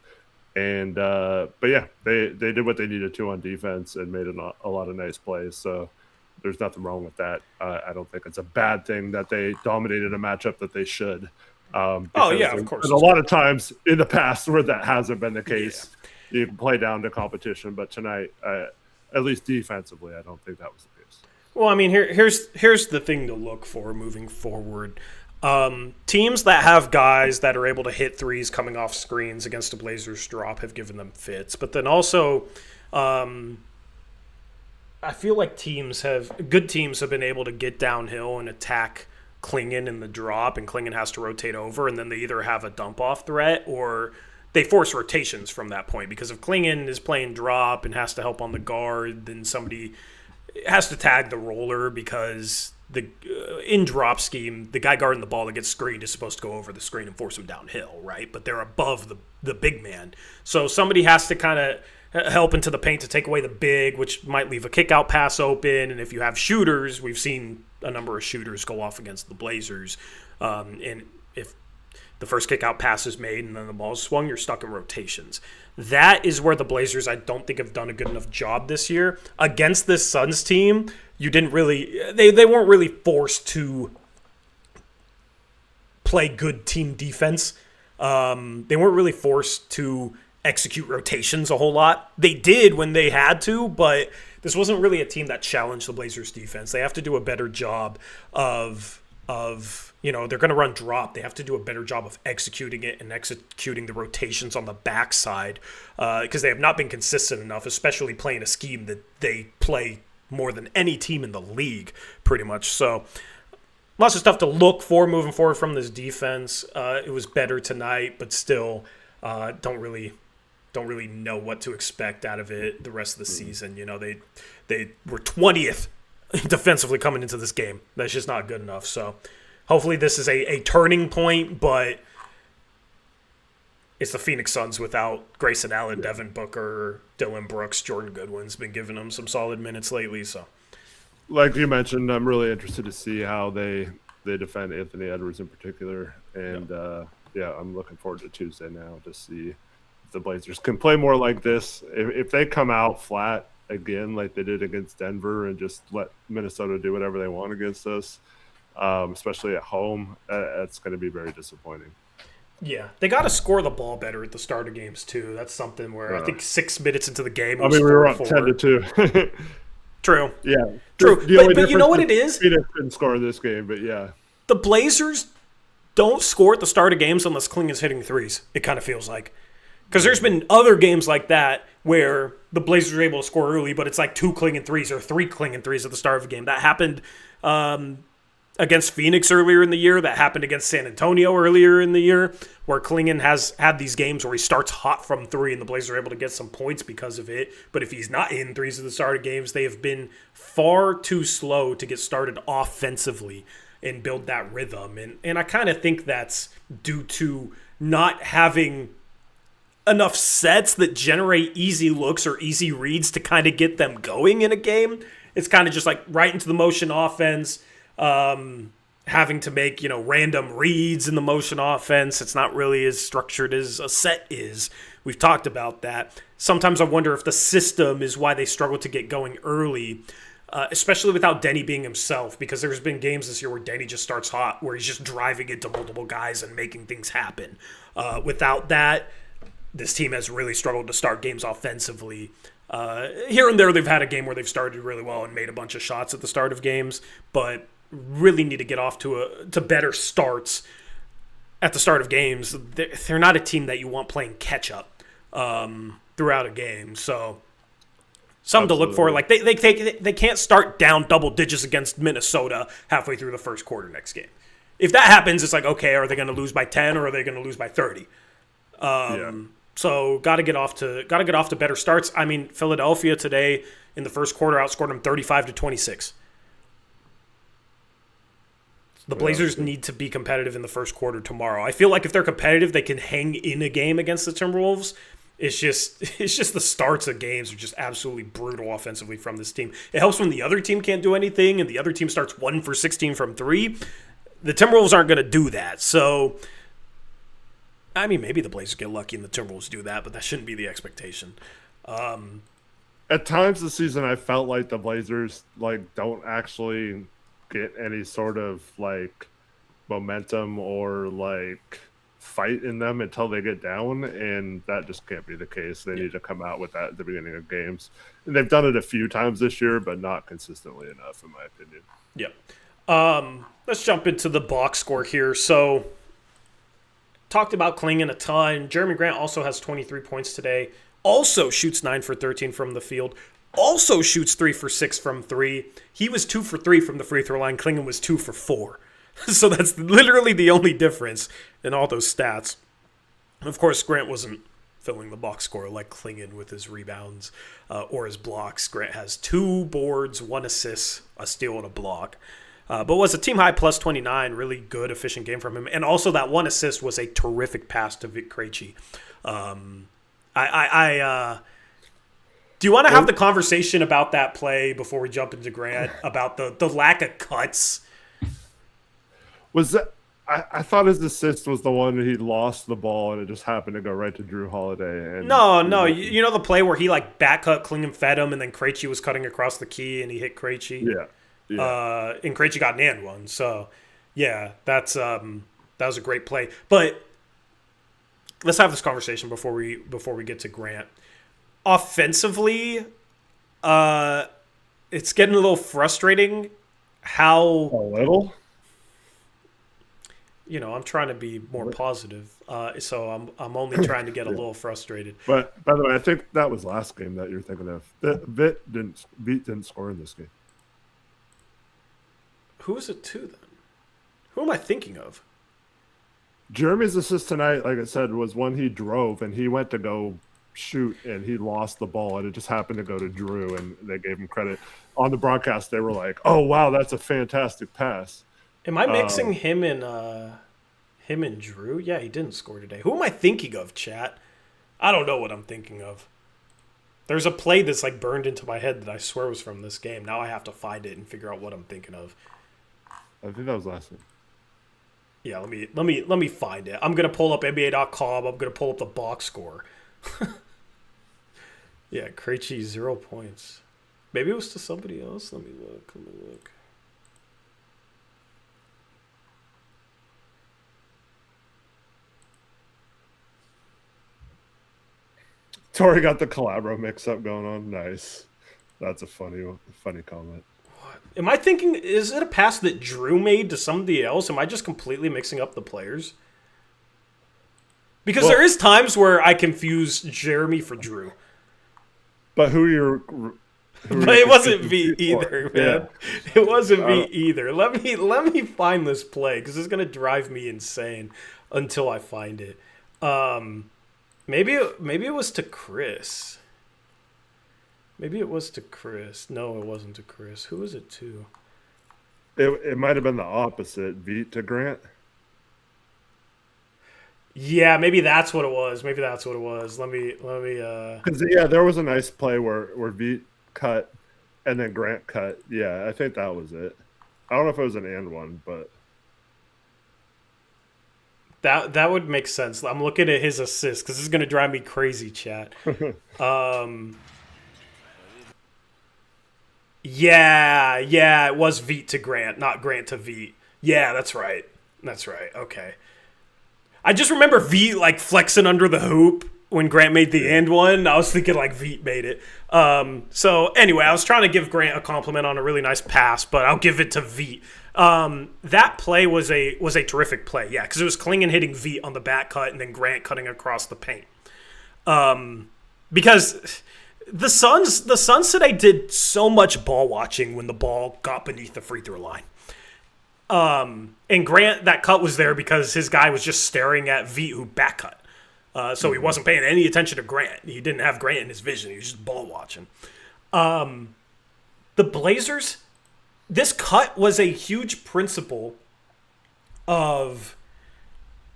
And but yeah, they did what they needed to on defense and made a lot of nice plays. So there's nothing wrong with that. I don't think it's a bad thing that they dominated a matchup that they should. Of course. And a lot of times in the past where that hasn't been the case, you can play down to competition. But tonight, at least defensively, I don't think that was the case. Well, I mean, here's the thing to look for moving forward. Teams that have guys that are able to hit threes coming off screens against a Blazers drop have given them fits. But then also, I feel like good teams have been able to get downhill and attack Clingan in the drop, and Clingan has to rotate over, and then they either have a dump-off threat or they force rotations from that point. Because if Clingan is playing drop and has to help on the guard, then somebody has to tag the roller, because in drop scheme, the guy guarding the ball that gets screened is supposed to go over the screen and force him downhill, right? But they're above the big man. So somebody has to kind of help into the paint to take away the big, which might leave a kick-out pass open. And if you have shooters, we've seen a number of shooters go off against the Blazers. And if the first kick-out pass is made and then the ball is swung, you're stuck in rotations. That is where the Blazers, I don't think, have done a good enough job this year. Against this Suns team, you didn't really – they weren't really forced to play good team defense. They weren't really forced to execute rotations a whole lot. They did when they had to, but this wasn't really a team that challenged the Blazers defense. They have to do a better job of they're going to run drop. They have to do a better job of executing it and executing the rotations on the backside, because they have not been consistent enough, especially playing a scheme that they play more than any team in the league, pretty much. So lots of stuff to look for moving forward from this defense. It was better tonight, but still don't really know what to expect out of it the rest of the season. They were 20th defensively coming into this game. That's just not good enough. So hopefully this is a turning point, but it's the Phoenix Suns without Grayson Allen, Devin Booker, Dylan Brooks, Jordan Goodwin's been giving them some solid minutes lately. So, like you mentioned, I'm really interested to see how they defend Anthony Edwards in particular. And I'm looking forward to Tuesday now to see if the Blazers can play more like this. If they come out flat again like they did against Denver and just let Minnesota do whatever they want against us, especially at home, that's going to be very disappointing. Yeah, they got to score the ball better at the start of games too. That's something where I think 6 minutes into the game, we were up 10-2. True. Yeah. True. But you know what it is? Phoenix didn't score this game, but yeah. The Blazers don't score at the start of games unless Clingan's hitting threes, it kind of feels like. Because there's been other games like that where the Blazers are able to score early, but it's like 2 Clingan threes or 3 Clingan threes at the start of a game. That happened against Phoenix earlier in the year. That happened against San Antonio earlier in the year, where Clingan has had these games where he starts hot from 3 and the Blazers are able to get some points because of it. But if he's not in threes at the start of games, they have been far too slow to get started offensively and build that rhythm. And I kind of think that's due to not having enough sets that generate easy looks or easy reads to kind of get them going in a game. It's kind of just like right into the motion offense, having to make, random reads in the motion offense. It's not really as structured as a set is. We've talked about that. Sometimes I wonder if the system is why they struggle to get going early, especially without Denny being himself, because there's been games this year where Denny just starts hot, where he's just driving into multiple guys and making things happen. Without that, this team has really struggled to start games offensively. Here and there, they've had a game where they've started really well and made a bunch of shots at the start of games, but really need to get off to better starts at the start of games. They're not a team that you want playing catch up throughout a game. So something to look for. Like they can't start down double digits against Minnesota halfway through the first quarter next game. If that happens, it's like, okay, are they going to lose by 10 or are they going to lose by 30? So got to get off to better starts. I mean, Philadelphia today in the first quarter outscored them 35-26. The Blazers need to be competitive in the first quarter tomorrow. I feel like if they're competitive, they can hang in a game against the Timberwolves. It's just the starts of games are just absolutely brutal offensively from this team. It helps when the other team can't do anything and the other team starts 1 for 16 from 3. The Timberwolves aren't going to do that. So, I mean, maybe the Blazers get lucky and the Timberwolves do that, but that shouldn't be the expectation. At times this season, I felt like the Blazers don't actually get any sort of momentum or fight in them until they get down, and that just can't be the case. They need to come out with that at the beginning of games. And they've done it a few times this year, but not consistently enough, in my opinion. Yep. Let's jump into the box score here. So, talked about Clingan a ton. Jeremy Grant also has 23 points today. Also shoots 9 for 13 from the field. Also shoots 3 for 6 from 3. He was 2 for 3 from the free throw line. Clingan was 2 for 4. So that's literally the only difference in all those stats. Of course, Grant wasn't filling the box score like Clingan with his rebounds or his blocks. Grant has 2 boards, 1 assist, a steal, and a block. But was a team-high plus 29, really good, efficient game from him. And also that 1 assist was a terrific pass to Vic Krejci. Do you want to have the conversation about that play before we jump into Grant, about the lack of cuts? Was that? I thought his assist was the one he lost the ball and it just happened to go right to Drew Holiday. And no. You know the play where he back cut, Clingan fed him, and then Krejci was cutting across the key and he hit Krejci? Yeah. And Krejci got an and one. So, yeah, that was a great play. But let's have this conversation before we get to Grant. Offensively, it's getting a little frustrating how... A little? I'm trying to be more positive, so I'm only trying to get a little frustrated. But, by the way, I think that was last game that you're thinking of. Vit didn't score in this game. Who is it to, then? Who am I thinking of? Jeremy's assist tonight, like I said, was one he drove, and he went to go shoot, and he lost the ball, and it just happened to go to Drew, and they gave him credit. On the broadcast, they were like, oh, wow, that's a fantastic pass. Am I mixing him and Drew? Yeah, he didn't score today. Who am I thinking of, chat? I don't know what I'm thinking of. There's a play that's burned into my head that I swear was from this game. Now I have to find it and figure out what I'm thinking of. I think that was last week. Yeah, let me find it. I'm gonna pull up NBA.com. I'm gonna pull up the box score. Yeah, Krejci 0 points. Maybe it was to somebody else. Let me look. Tori got the Calabro mix-up going on. Nice. That's a funny comment. Am I thinking, is it a pass that Drew made to somebody else? Am I just completely mixing up the players? Because there is times where I confuse Jeremy for Drew. But But it wasn't V either, man. Yeah. It wasn't V either. Let me find this play because it's going to drive me insane until I find it. Maybe it was to Chris. Maybe it was to Chris. No, it wasn't to Chris. Who was it to? It might have been the opposite. Veet to Grant. Yeah, maybe that's what it was. Let me. Because there was a nice play where Veet cut and then Grant cut. Yeah, I think that was it. I don't know if it was an and one, but that would make sense. I'm looking at his assist because this is going to drive me crazy, chat. Yeah, it was Veet to Grant, not Grant to Veet. Yeah, that's right. Okay. I just remember Veet flexing under the hoop when Grant made the and one, I was thinking like Veet made it. So anyway, I was trying to give Grant a compliment on a really nice pass, but I'll give it to Veet. That play was a terrific play, yeah, because it was Clingan hitting Veet on the back cut and then Grant cutting across the paint. Because the Suns today did so much ball watching when the ball got beneath the free throw line. And Grant, that cut was there because his guy was just staring at Veet who back cut. So he wasn't paying any attention to Grant. He didn't have Grant in his vision. He was just ball watching. The Blazers, this cut was a huge principle of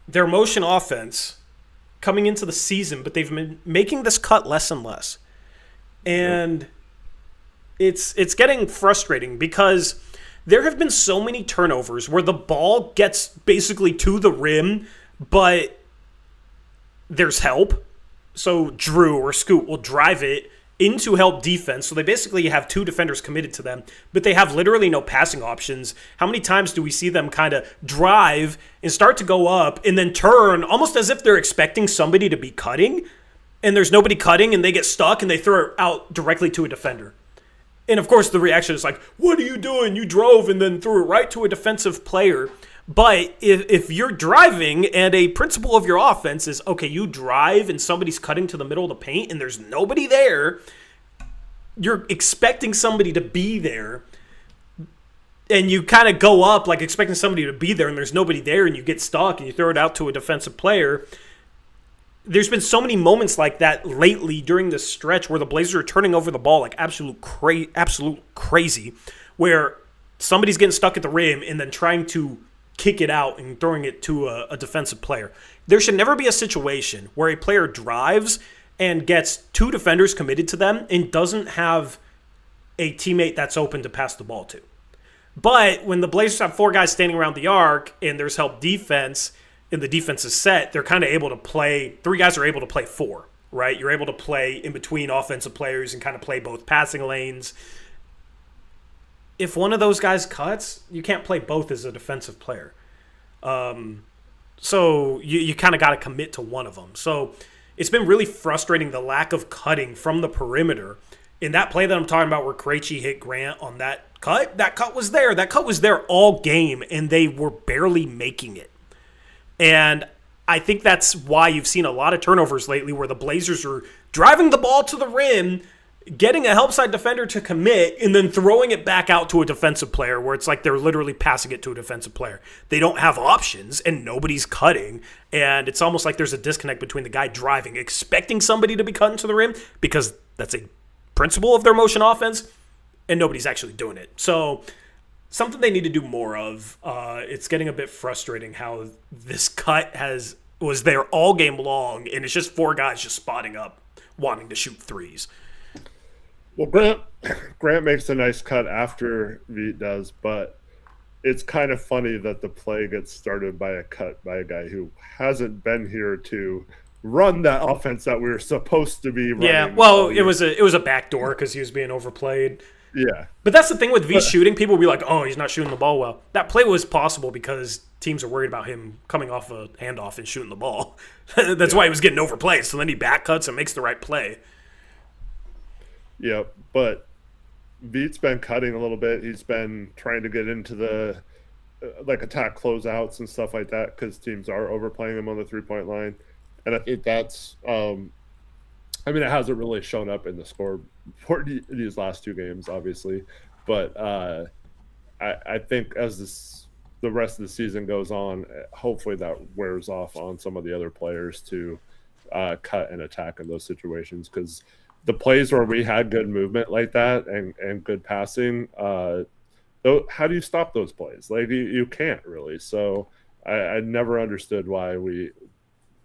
their motion offense coming into the season, but they've been making this cut less and less. And it's getting frustrating because there have been so many turnovers where the ball gets basically to the rim, but there's help. So Drew or Scoot will drive it into help defense. So they basically have two defenders committed to them, but they have literally no passing options. How many times do we see them kind of drive and start to go up and then turn almost as if they're expecting somebody to be cutting, and there's nobody cutting and they get stuck and they throw it out directly to a defender. And of course the reaction is like, what are you doing? You drove and then threw it right to a defensive player. But if you're driving and a principle of your offense is, okay, you drive and somebody's cutting to the middle of the paint and there's nobody there, you're expecting somebody to be there, and you kind of go up like expecting somebody to be there and there's nobody there and you get stuck and you throw it out to a defensive player. There's been so many moments like that lately during this stretch where the Blazers are turning over the ball like absolute crazy, where somebody's getting stuck at the rim and then trying to kick it out and throwing it to a defensive player. There should never be a situation where a player drives and gets two defenders committed to them and doesn't have a teammate that's open to pass the ball to. But when the Blazers have four guys standing around the arc and there's help defense and the defense is set, they're kind of able to play, three guys are able to play four, right? You're able to play in between offensive players and kind of play both passing lanes. If one of those guys cuts, you can't play both as a defensive player. So you kind of got to commit to one of them. So it's been really frustrating, the lack of cutting from the perimeter. In that play that I'm talking about where Krejci hit Grant on that cut was there. That cut was there all game, and they were barely making it. And I think that's why you've seen a lot of turnovers lately where the Blazers are driving the ball to the rim, getting a help side defender to commit, and then throwing it back out to a defensive player where it's like they're literally passing it to a defensive player. They don't have options, and nobody's cutting. And it's almost like there's a disconnect between the guy driving, expecting somebody to be cutting to the rim, because that's a principle of their motion offense, and nobody's actually doing it. So something they need to do more of. It's getting a bit frustrating how this cut was there all game long, and it's just four guys just spotting up, wanting to shoot threes. Well, Grant makes a nice cut after Veet does, but it's kind of funny that the play gets started by a cut by a guy who hasn't been here to run that offense that we were supposed to be running. Yeah, well, it was a backdoor because he was being overplayed. Yeah. But that's the thing with Veet shooting. People will be like, oh, he's not shooting the ball well. That play was possible because teams are worried about him coming off a handoff and shooting the ball. That's why he was getting overplayed. So then he back cuts and makes the right play. Yeah, but Veet's been cutting a little bit. He's been trying to get into the attack closeouts and stuff like that because teams are overplaying him on the three-point line. And I think that's it hasn't really shown up in the score for these last two games, obviously. But I think as the rest of the season goes on, hopefully that wears off on some of the other players to cut and attack in those situations, because the plays where we had good movement like that and good passing, how do you stop those plays? Like you can't really. So I never understood why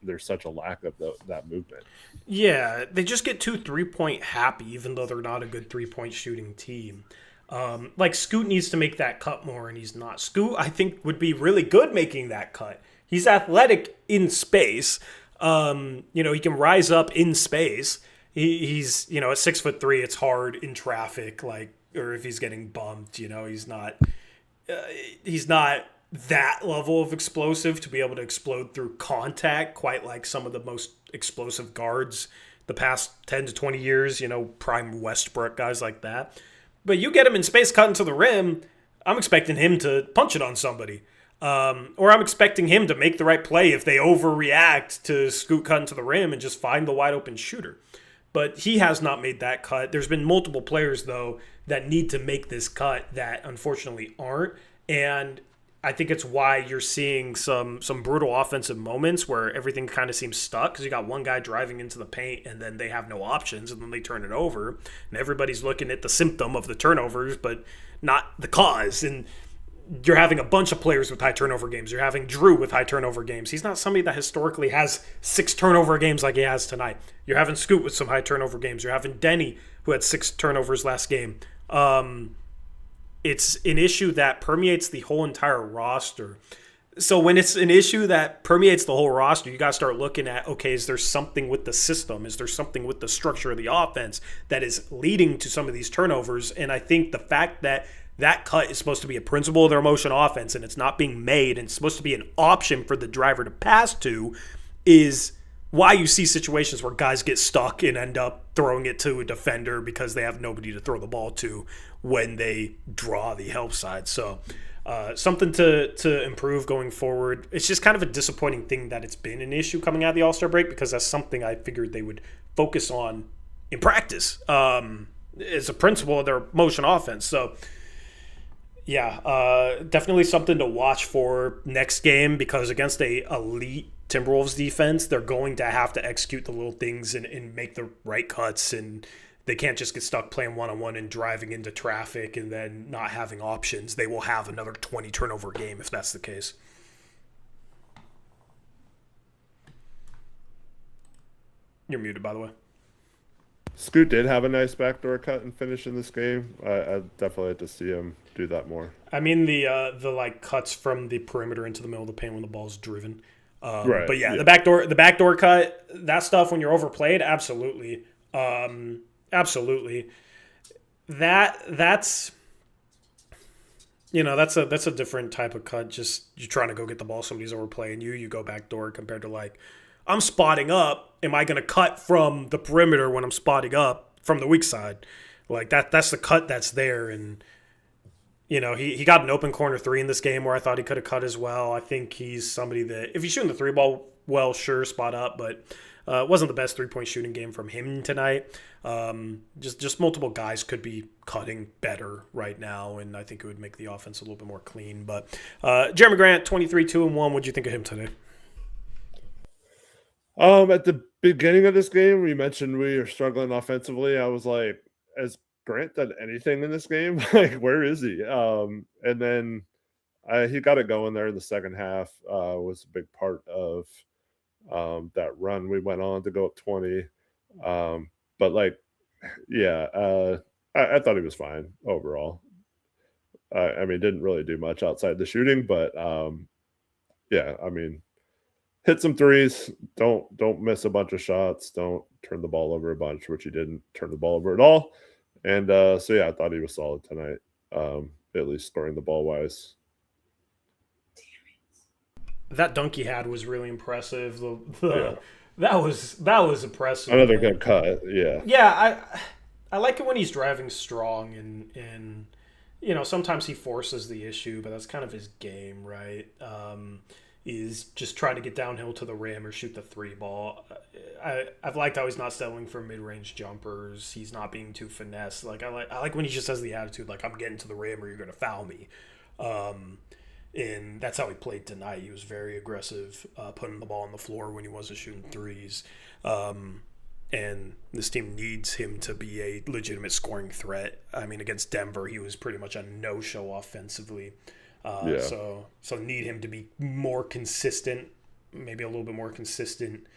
there's such a lack of that movement. Yeah, they just get too 3-point happy, even though they're not a good 3-point shooting team. Scoot needs to make that cut more, and he's not. Scoot, I think, would be really good making that cut. He's athletic in space. He can rise up in space. He's at 6'3", it's hard in traffic, or if he's getting bumped, he's not that level of explosive to be able to explode through contact, quite like some of the most explosive guards the past 10 to 20 years, prime Westbrook, guys like that. But you get him in space cutting to the rim, I'm expecting him to punch it on somebody. Or I'm expecting him to make the right play if they overreact to scoot cutting to the rim and just find the wide open shooter. But he has not made that cut. There's been multiple players, though, that need to make this cut that unfortunately aren't. And I think it's why you're seeing some brutal offensive moments where everything kind of seems stuck because you got one guy driving into the paint and then they have no options and then they turn it over. And everybody's looking at the symptom of the turnovers, but not the cause. And you're having a bunch of players with high turnover games. You're having Drew with high turnover games. He's not somebody that historically has 6 turnover games like he has tonight. You're having Scoot with some high turnover games. You're having Denny, who had 6 turnovers last game. It's an issue that permeates the whole entire roster. So when it's an issue that permeates the whole roster, you got to start looking at, okay, is there something with the system? Is there something with the structure of the offense that is leading to some of these turnovers? And I think the fact that cut is supposed to be a principle of their motion offense and it's not being made and it's supposed to be an option for the driver to pass to is why you see situations where guys get stuck and end up throwing it to a defender because they have nobody to throw the ball to when they draw the help side. So something to improve going forward. It's just kind of a disappointing thing that it's been an issue coming out of the All-Star break because that's something I figured they would focus on in practice as a principle of their motion offense. So yeah, definitely something to watch for next game because against a elite Timberwolves defense, they're going to have to execute the little things and make the right cuts, and they can't just get stuck playing one-on-one and driving into traffic and then not having options. They will have another 20 turnover game if that's the case. You're muted, by the way. Scoot did have a nice backdoor cut and finish in this game. I definitely had to see him do that more. I mean the like cuts from the perimeter into the middle of the paint when the ball's driven. Right. But yeah, the backdoor cut, that stuff when you're overplayed, absolutely. Absolutely. That's that's a different type of cut. Just you're trying to go get the ball, somebody's overplaying you go backdoor compared to like I'm spotting up. Am I going to cut from the perimeter when I'm spotting up from the weak side? Like that's the cut that's there. And, he got an open corner 3 in this game where I thought he could have cut as well. I think he's somebody that if he's shooting the 3 ball well, sure, spot up, but it wasn't the best 3-point shooting game from him tonight. Just multiple guys could be cutting better right now, and I think it would make the offense a little bit more clean. But Jeremy Grant, 23, 2-1. What'd you think of him today? At the beginning of this game, we mentioned we are struggling offensively. I was like, has Grant done anything in this game? Like, where is he? And then he got it going there in the second half. Was a big part of that run. We went on to go up 20. But like, yeah, I thought he was fine overall. I mean, didn't really do much outside the shooting, but yeah, I mean, hit some threes. Don't miss a bunch of shots. Don't turn the ball over a bunch, which he didn't turn the ball over at all. And so yeah, I thought he was solid tonight. At least scoring the ball wise. That dunk he had was really impressive. Yeah. That was impressive. Another good cut. Yeah. Yeah, I like it when he's driving strong and sometimes he forces the issue, but that's kind of his game, right? Is just trying to get downhill to the rim or shoot the 3 ball. I've liked how he's not settling for mid-range jumpers. He's not being too finesse. Like I like when he just has the attitude like I'm getting to the rim or you're going to foul me. And that's how he played tonight. He was very aggressive, putting the ball on the floor when he wasn't shooting threes. And this team needs him to be a legitimate scoring threat. I mean, against Denver, he was pretty much a no-show offensively. Yeah. So need him to be more consistent, maybe a little bit more consistent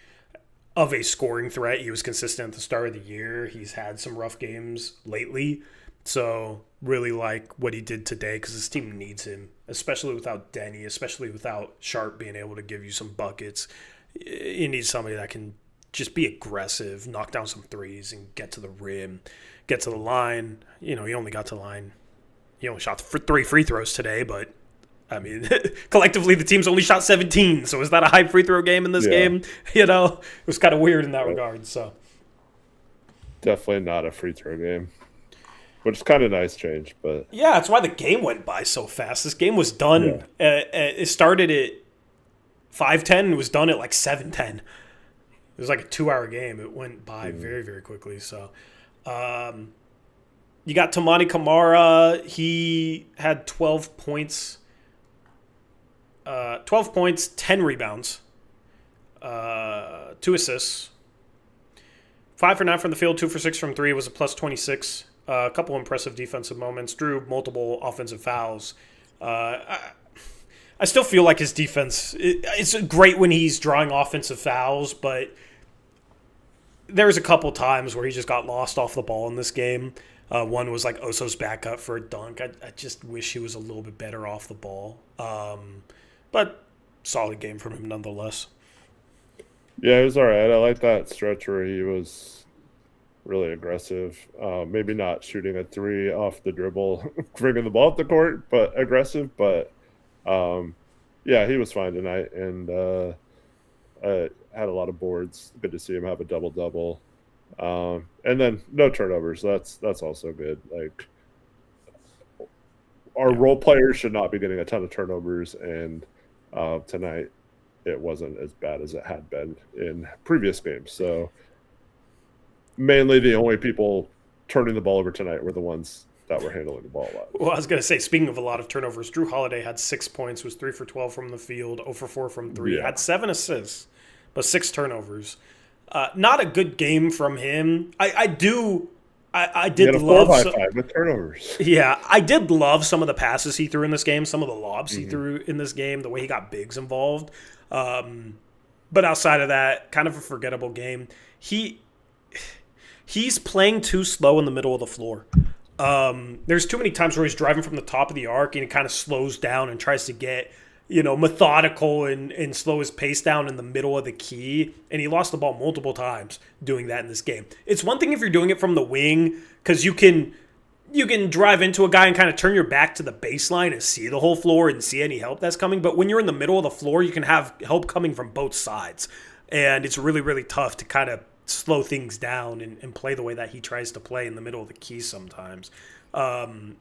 of a scoring threat. He was consistent at the start of the year. He's had some rough games lately. So really like what he did today because his team needs him, especially without Denny, especially without Sharp being able to give you some buckets. You need somebody that can just be aggressive, knock down some threes, and get to the rim, get to the line. He only got to the line. He only shot 3 free throws today, but I mean, collectively, the team's only shot 17. So is that a high free throw game in this game? You know, it was kind of weird in that regard. So definitely not a free throw game, which is kind of nice change. But yeah, that's why the game went by so fast. This game was done. It started at 5:10 and was done at like 7:10. It was like a 2-hour game. It went by very, very quickly. So, you got Tamani Kamara. He had 12 points. 12 points, 10 rebounds, 2 assists, 5 for 9 from the field, 2 for 6 from 3, was a plus 26. A couple impressive defensive moments, drew multiple offensive fouls. I still feel like his defense, it's great when he's drawing offensive fouls, but there's a couple times where he just got lost off the ball in this game. One was like Oso's backup for a dunk. I just wish he was a little bit better off the ball. But solid game from him nonetheless. Yeah, it was all right. I like that stretch where he was really aggressive. Maybe not shooting a 3 off the dribble, bringing the ball up the court, but aggressive. But, yeah, he was fine tonight and had a lot of boards. Good to see him have a double-double. And then no turnovers. That's also good. Like, our role players should not be getting a ton of turnovers, and tonight it wasn't as bad as it had been in previous games. So mainly the only people turning the ball over tonight were the ones that were handling the ball a lot. Well, I was going to say, speaking of a lot of turnovers, Drew Holiday had 6 points, was 3 for 12 from the field, 0 for 4 from 3, had 7 assists, but 6 turnovers. Not a good game from him. I did love 4-by-5 with turnovers. Yeah, I did love some of the passes he threw in this game, some of the lobs he threw in this game, the way he got bigs involved. But outside of that, kind of a forgettable game. He's playing too slow in the middle of the floor. There's too many times where he's driving from the top of the arc and he kind of slows down and tries to get, methodical and slow his pace down in the middle of the key. And he lost the ball multiple times doing that in this game. It's one thing if you're doing it from the wing because you can drive into a guy and kind of turn your back to the baseline and see the whole floor and see any help that's coming. But when you're in the middle of the floor, you can have help coming from both sides. And it's really, really tough to kind of slow things down and play the way that he tries to play in the middle of the key sometimes.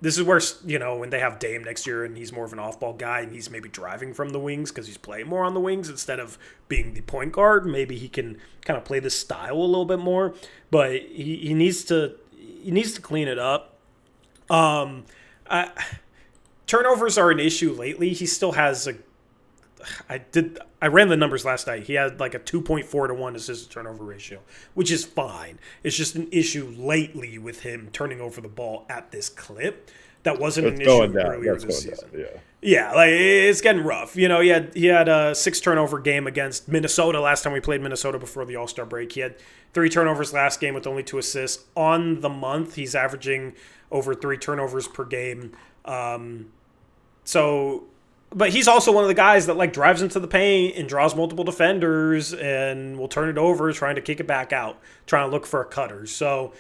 This is where, when they have Dame next year and he's more of an off-ball guy and he's maybe driving from the wings because he's playing more on the wings instead of being the point guard, maybe he can kind of play this style a little bit more. But he needs to clean it up. Turnovers are an issue lately. He still has I ran the numbers last night. He had like a 2.4 to 1 assist to turnover ratio, which is fine. It's just an issue lately with him turning over the ball at this clip. That wasn't an issue earlier this season. Yeah, like it's getting rough. He had a 6 turnover game against Minnesota last time we played Minnesota before the All-Star break. He had 3 turnovers last game with only 2 assists. On the month, he's averaging over 3 turnovers per game. But he's also one of the guys that drives into the paint and draws multiple defenders and will turn it over, trying to kick it back out, trying to look for a cutter. So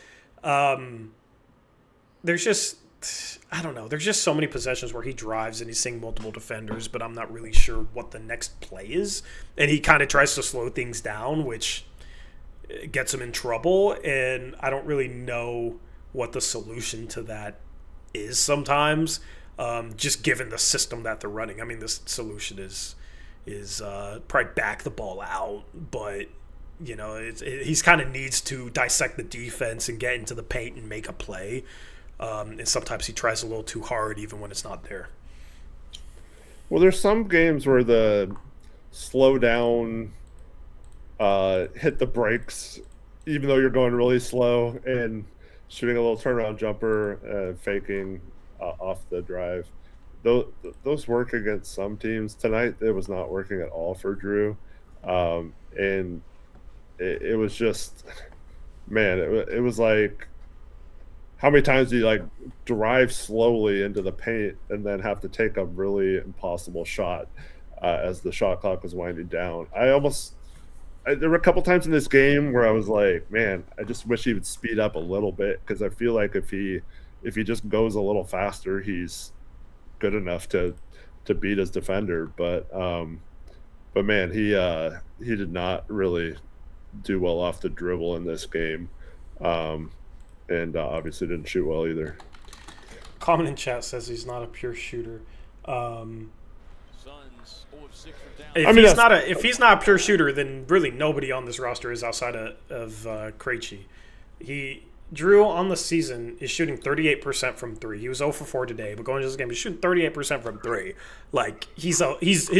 there's just, I don't know. There's just so many possessions where he drives and he's seeing multiple defenders, but I'm not really sure what the next play is. And he kind of tries to slow things down, which gets him in trouble. And I don't really know what the solution to that is sometimes. Just given the system that they're running. I mean, this solution is probably back the ball out, but he's kind of needs to dissect the defense and get into the paint and make a play. And sometimes he tries a little too hard, even when it's not there. Well, there's some games where the slow down, hit the brakes, even though you're going really slow and shooting a little turnaround jumper, faking off the drive. Those work against some teams. Tonight it was not working at all for Drew, and it was just, man, it was like, how many times do you drive slowly into the paint and then have to take a really impossible shot as the shot clock was winding down? There were a couple times in this game where I was like, man, I just wish he would speed up a little bit, because I feel like if he just goes a little faster, he's good enough to to beat his defender, but man, he did not really do well off the dribble in this game, and obviously didn't shoot well either. Comment in chat says he's not a pure shooter. If he's not a pure shooter, then really nobody on this roster is outside of Krejci. Drew on the season is shooting 38% from three. He was 0 for 4 today, but going into this game, he's shooting 38% from three. Like his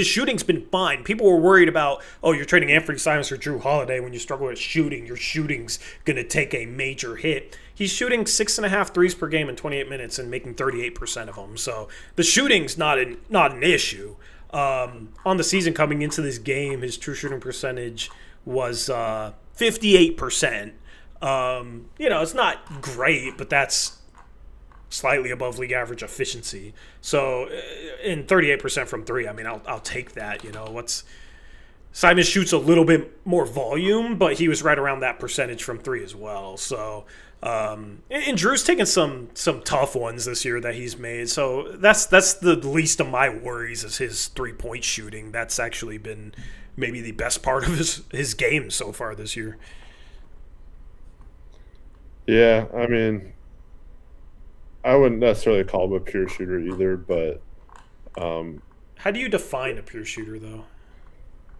shooting's been fine. People were worried about, you're trading Anthony Simons for Drew Holiday when you struggle with shooting. Your shooting's gonna take a major hit. He's shooting 6.5 threes per game in 28 minutes and making 38% of them. So the shooting's not an issue. On the season coming into this game, his true shooting percentage was 58%. It's not great, but that's slightly above league average efficiency. So, in 38% from three, I mean, I'll take that. Simon shoots a little bit more volume, but he was right around that percentage from three as well. So, and Drew's taken some tough ones this year that he's made. So that's the least of my worries is his 3-point shooting. That's actually been maybe the best part of his game so far this year. Yeah, I mean, I wouldn't necessarily call him a pure shooter either, but how do you define a pure shooter, though?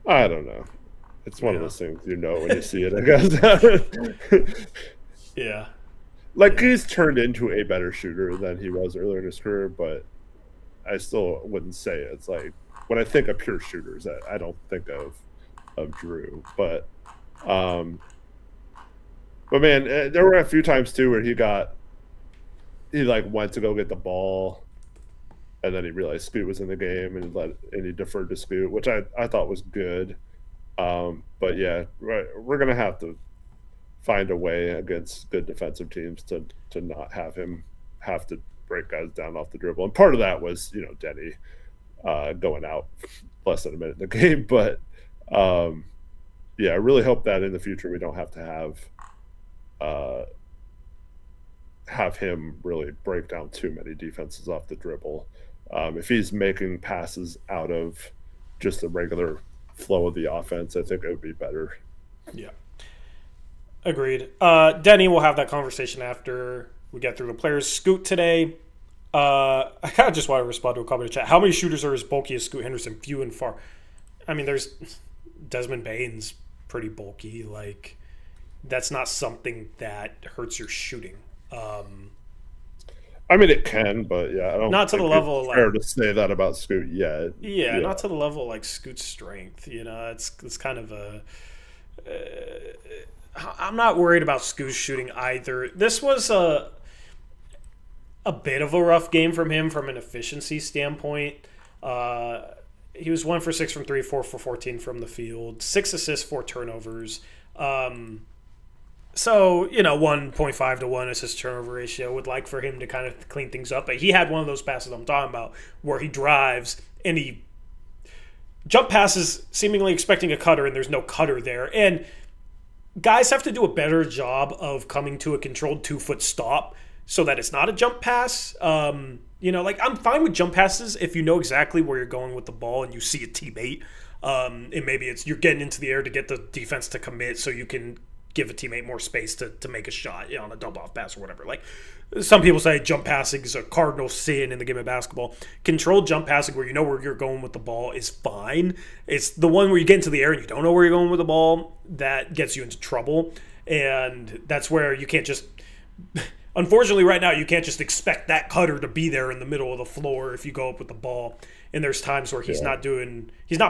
I don't know. It's one of those things when you see it, I guess. Yeah. He's turned into a better shooter than he was earlier in his career, but I still wouldn't say it. It's like when I think of pure shooters, I don't think of Drew, but man, there were a few times too where he went to go get the ball, and then he realized Scoot was in the game and he deferred to Scoot, which I thought was good. But yeah, we're gonna have to find a way against good defensive teams to not have him have to break guys down off the dribble. And part of that was Denny going out less than a minute in the game. But I really hope that in the future we don't have to have him really break down too many defenses off the dribble. If he's making passes out of just the regular flow of the offense, I think it would be better. Yeah. Agreed. Denny, we'll have that conversation after we get through the players. Scoot today, I kind of just want to respond to a comment in chat. How many shooters are as bulky as Scoot Henderson? Few and far. I mean, there's Desmond Bane's pretty bulky. Like, that's not something that hurts your shooting. I mean, it can, but I don't. Not to the level it's fair to say that about Scoot yet. Yeah, not to the level like Scoot's strength. It's kind of a. I'm not worried about Scoot's shooting either. This was a bit of a rough game from him from an efficiency standpoint. He was 1 for 6 from 3, 4 for 14 from the field, 6 assists, 4 turnovers. So, 1.5 to 1 assist turnover ratio. Would like for him to kind of clean things up. But he had one of those passes I'm talking about where he drives and he jump passes seemingly expecting a cutter and there's no cutter there. And guys have to do a better job of coming to a controlled 2-foot stop so that it's not a jump pass. I'm fine with jump passes if you know exactly where you're going with the ball and you see a teammate. And maybe it's you're getting into the air to get the defense to commit so you can give a teammate more space to make a shot on a dump-off pass or whatever. Like, some people say jump passing is a cardinal sin in the game of basketball. Controlled jump passing where you know where you're going with the ball is fine. It's the one where you get into the air and you don't know where you're going with the ball that gets you into trouble. And that's where you can't just – unfortunately, right now, you can't just expect that cutter to be there in the middle of the floor if you go up with the ball. And there's times where he's not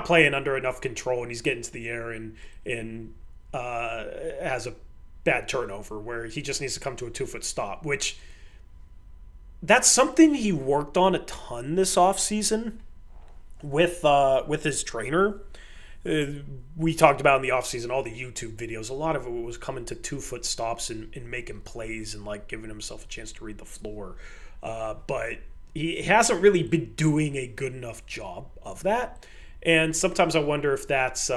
playing under enough control and he's getting to the air and has a bad turnover where he just needs to come to a 2-foot stop, which that's something he worked on a ton this offseason with his trainer. We talked about in the offseason all the YouTube videos. A lot of it was coming to 2-foot stops and making plays and like giving himself a chance to read the floor. But he hasn't really been doing a good enough job of that. And sometimes I wonder if that's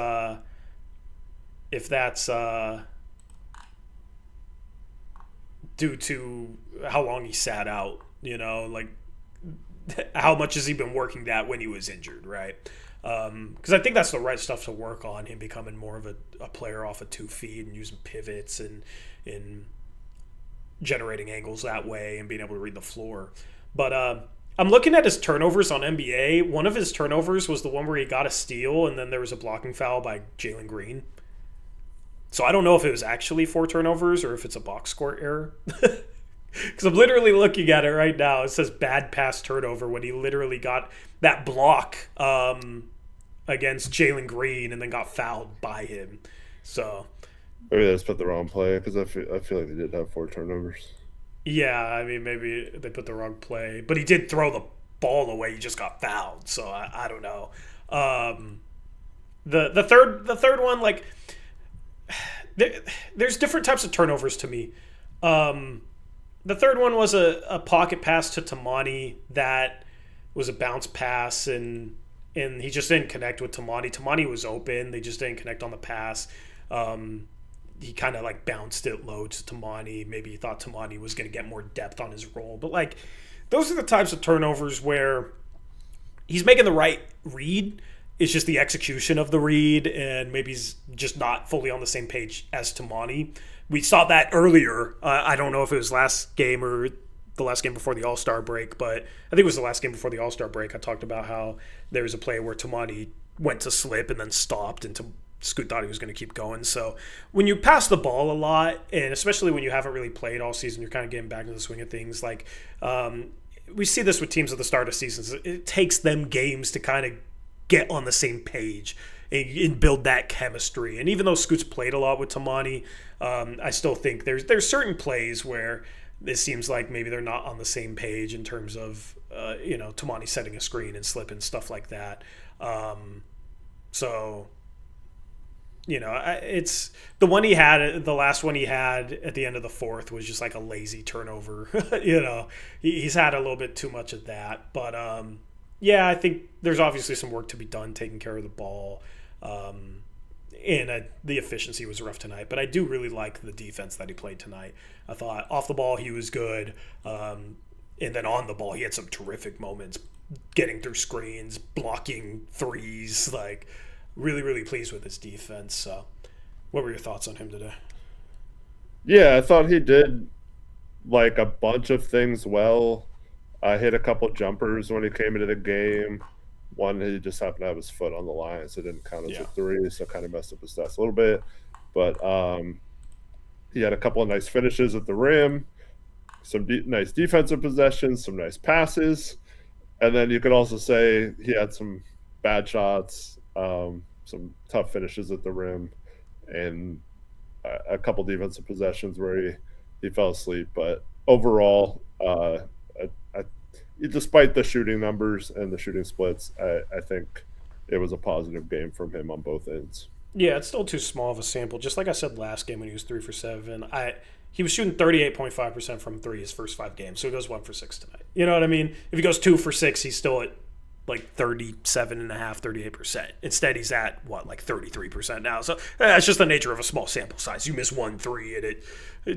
due to how long he sat out, how much has he been working that when he was injured, right? Because I think that's the right stuff to work on, him becoming more of a player off of 2 feet and using pivots and generating angles that way and being able to read the floor. But I'm looking at his turnovers on NBA. One of his turnovers was the one where he got a steal and then there was a blocking foul by Jalen Green. So I don't know if it was actually 4 turnovers or if it's a box score error. Because I'm literally looking at it right now. It says bad pass turnover when he literally got that block against Jalen Green and then got fouled by him. So maybe they just put the wrong play because I feel like they did have 4 turnovers. Yeah, I mean, maybe they put the wrong play. But he did throw the ball away. He just got fouled. So I don't know. The third one, like, there's different types of turnovers to me. The third one was a pocket pass to Tamani that was a bounce pass, and he just didn't connect with Tamani. Tamani was open. They just didn't connect on the pass. He kind of like bounced it low to Tamani. Maybe he thought Tamani was going to get more depth on his role. But like, those are the types of turnovers where he's making the right read. It's just the execution of the read, and maybe he's just not fully on the same page as Tamani. We saw that earlier. I don't know if it was last game or the last game before the All-Star break, but I think it was the last game before the All-Star break. I talked about how there was a play where Tamani went to slip and then stopped, and Scoot thought he was going to keep going. So when you pass the ball a lot, and especially when you haven't really played all season, you're kind of getting back into the swing of things. Like we see this with teams at the start of seasons. It takes them games to kind of get on the same page and build that chemistry. And even though Scoot's played a lot with Tamani, I still think there's certain plays where it seems like maybe they're not on the same page in terms of Tamani setting a screen and slip and stuff like that. It's the one he had, the last one he had at the end of the fourth was just like a lazy turnover. He's had a little bit too much of that, but yeah, I think there's obviously some work to be done taking care of the ball. And the efficiency was rough tonight, but I do really like the defense that he played tonight. I thought off the ball he was good, and then on the ball he had some terrific moments, getting through screens, blocking threes. Like, really, really pleased with his defense. So, what were your thoughts on him today? Yeah, I thought he did like a bunch of things well. I hit a couple jumpers when he came into the game. One, he just happened to have his foot on the line, so it didn't count as a 3, so kind of messed up his stats a little bit. But he had a couple of nice finishes at the rim, some nice defensive possessions, some nice passes. And then you could also say he had some bad shots, some tough finishes at the rim, and a couple defensive possessions where he fell asleep. But overall, despite the shooting numbers and the shooting splits, I think it was a positive game from him on both ends. Yeah, it's still too small of a sample. Just like I said last game when he was 3 for 7, he was shooting 38.5% from 3 his first 5 games, so he goes 1 for 6 tonight. You know what I mean? If he goes 2 for 6, he's still at like 37.5%, 38%. Instead, he's at, like 33% now. So that's just the nature of a small sample size. You miss 1 3, and it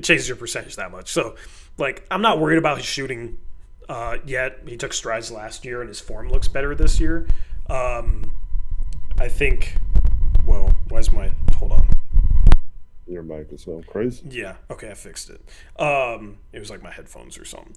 changes your percentage that much. So, like, I'm not worried about his shooting yet. He took strides last year, and his form looks better this year. I think. Whoa, why's my? Hold on. Your mic is so crazy. Yeah. Okay, I fixed it. It was like my headphones or something.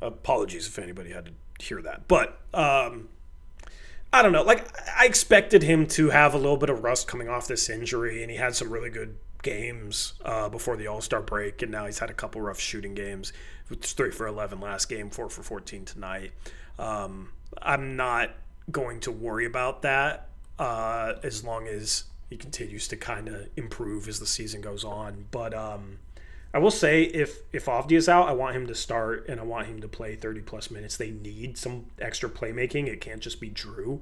Apologies if anybody had to hear that, but I don't know. Like, I expected him to have a little bit of rust coming off this injury, and he had some really good games before the All-Star break, and now he's had a couple rough shooting games. It was 3 for 11 last game, 4 for 14 tonight. I'm not going to worry about that as long as he continues to kind of improve as the season goes on. But I will say if Avdija is out, I want him to start, and I want him to play 30-plus minutes. They need some extra playmaking. It can't just be Drew.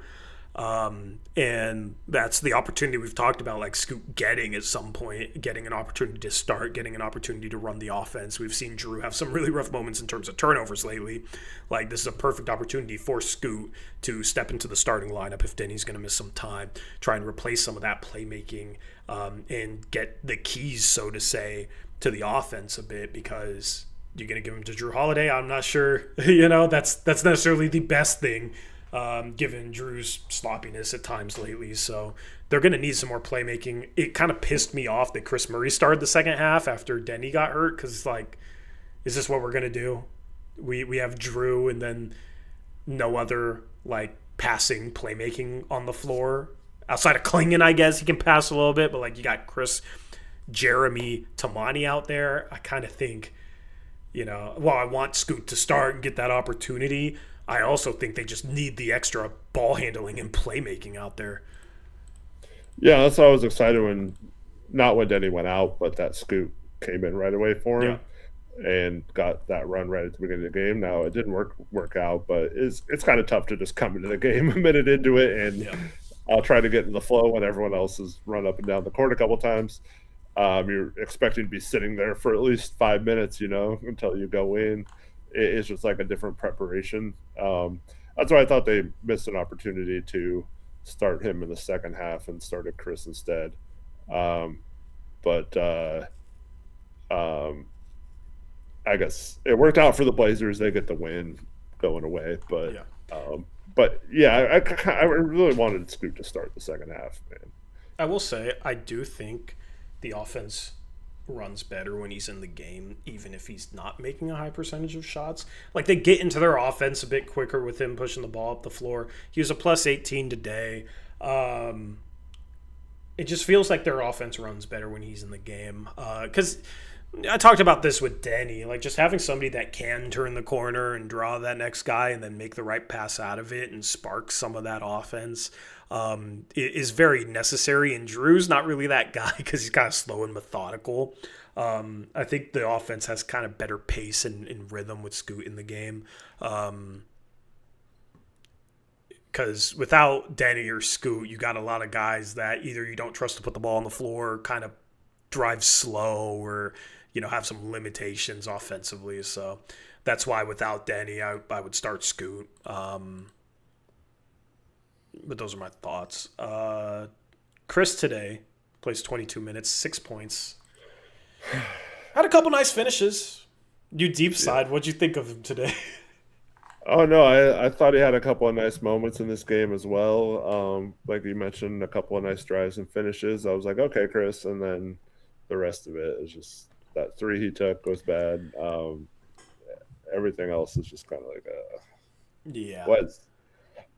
And that's the opportunity we've talked about, like Scoot getting at some point, getting an opportunity to start, getting an opportunity to run the offense. We've seen Drew have some really rough moments in terms of turnovers lately. Like, this is a perfect opportunity for Scoot to step into the starting lineup if Denny's going to miss some time, try and replace some of that playmaking, and get the keys, so to say, to the offense a bit, because You're going to give him to Drew Holiday? I'm not sure. That's necessarily the best thing, given Drew's sloppiness at times lately. So they're going to need some more playmaking. It kind of pissed me off that Chris Murray started the second half after Denny got hurt, because, is this what we're going to do? We have Drew and then no other, passing playmaking on the floor. Outside of Clingan, I guess he can pass a little bit, but, you got Chris, Jeremy, Tamani out there. I kind of think, I want Scoot to start and get that opportunity. I also think they just need the extra ball handling and playmaking out there. Yeah, that's why I was excited not when Denny went out, but that Scoot came in right away for him and got that run right at the beginning of the game. Now, it didn't work out, but it's kind of tough to just come into the game a minute into it, and I'll try to get in the flow when everyone else has run up and down the court a couple times. You're expecting to be sitting there for at least 5 minutes, until you go in. It's just like a different preparation. That's why I thought they missed an opportunity to start him in the second half and started Chris instead. I guess it worked out for the Blazers. They get the win going away. But I really wanted Scoot to start the second half, man. I will say, I do think the offense runs better when he's in the game, even if he's not making a high percentage of shots. They get into their offense a bit quicker with him pushing the ball up the floor. He was a plus 18 today. It just feels like their offense runs better when he's in the game. Because I talked about this with Denny, just having somebody that can turn the corner and draw that next guy and then make the right pass out of it and spark some of that offense is very necessary. And Drew's not really that guy because he's kind of slow and methodical. I think the offense has kind of better pace and rhythm with Scoot in the game. Because without Denny or Scoot, you got a lot of guys that either you don't trust to put the ball on the floor, kind of drive slow, or have some limitations offensively. So that's why without Denny, I would start Scoot. But those are my thoughts. Chris today plays 22 minutes, 6 points. Had a couple nice finishes. You deep side, what'd you think of him today? Oh, no, I thought he had a couple of nice moments in this game as well. Like you mentioned, a couple of nice drives and finishes. I was like, okay, Chris. And then the rest of it is just that three he took was bad. Everything else is just kind of like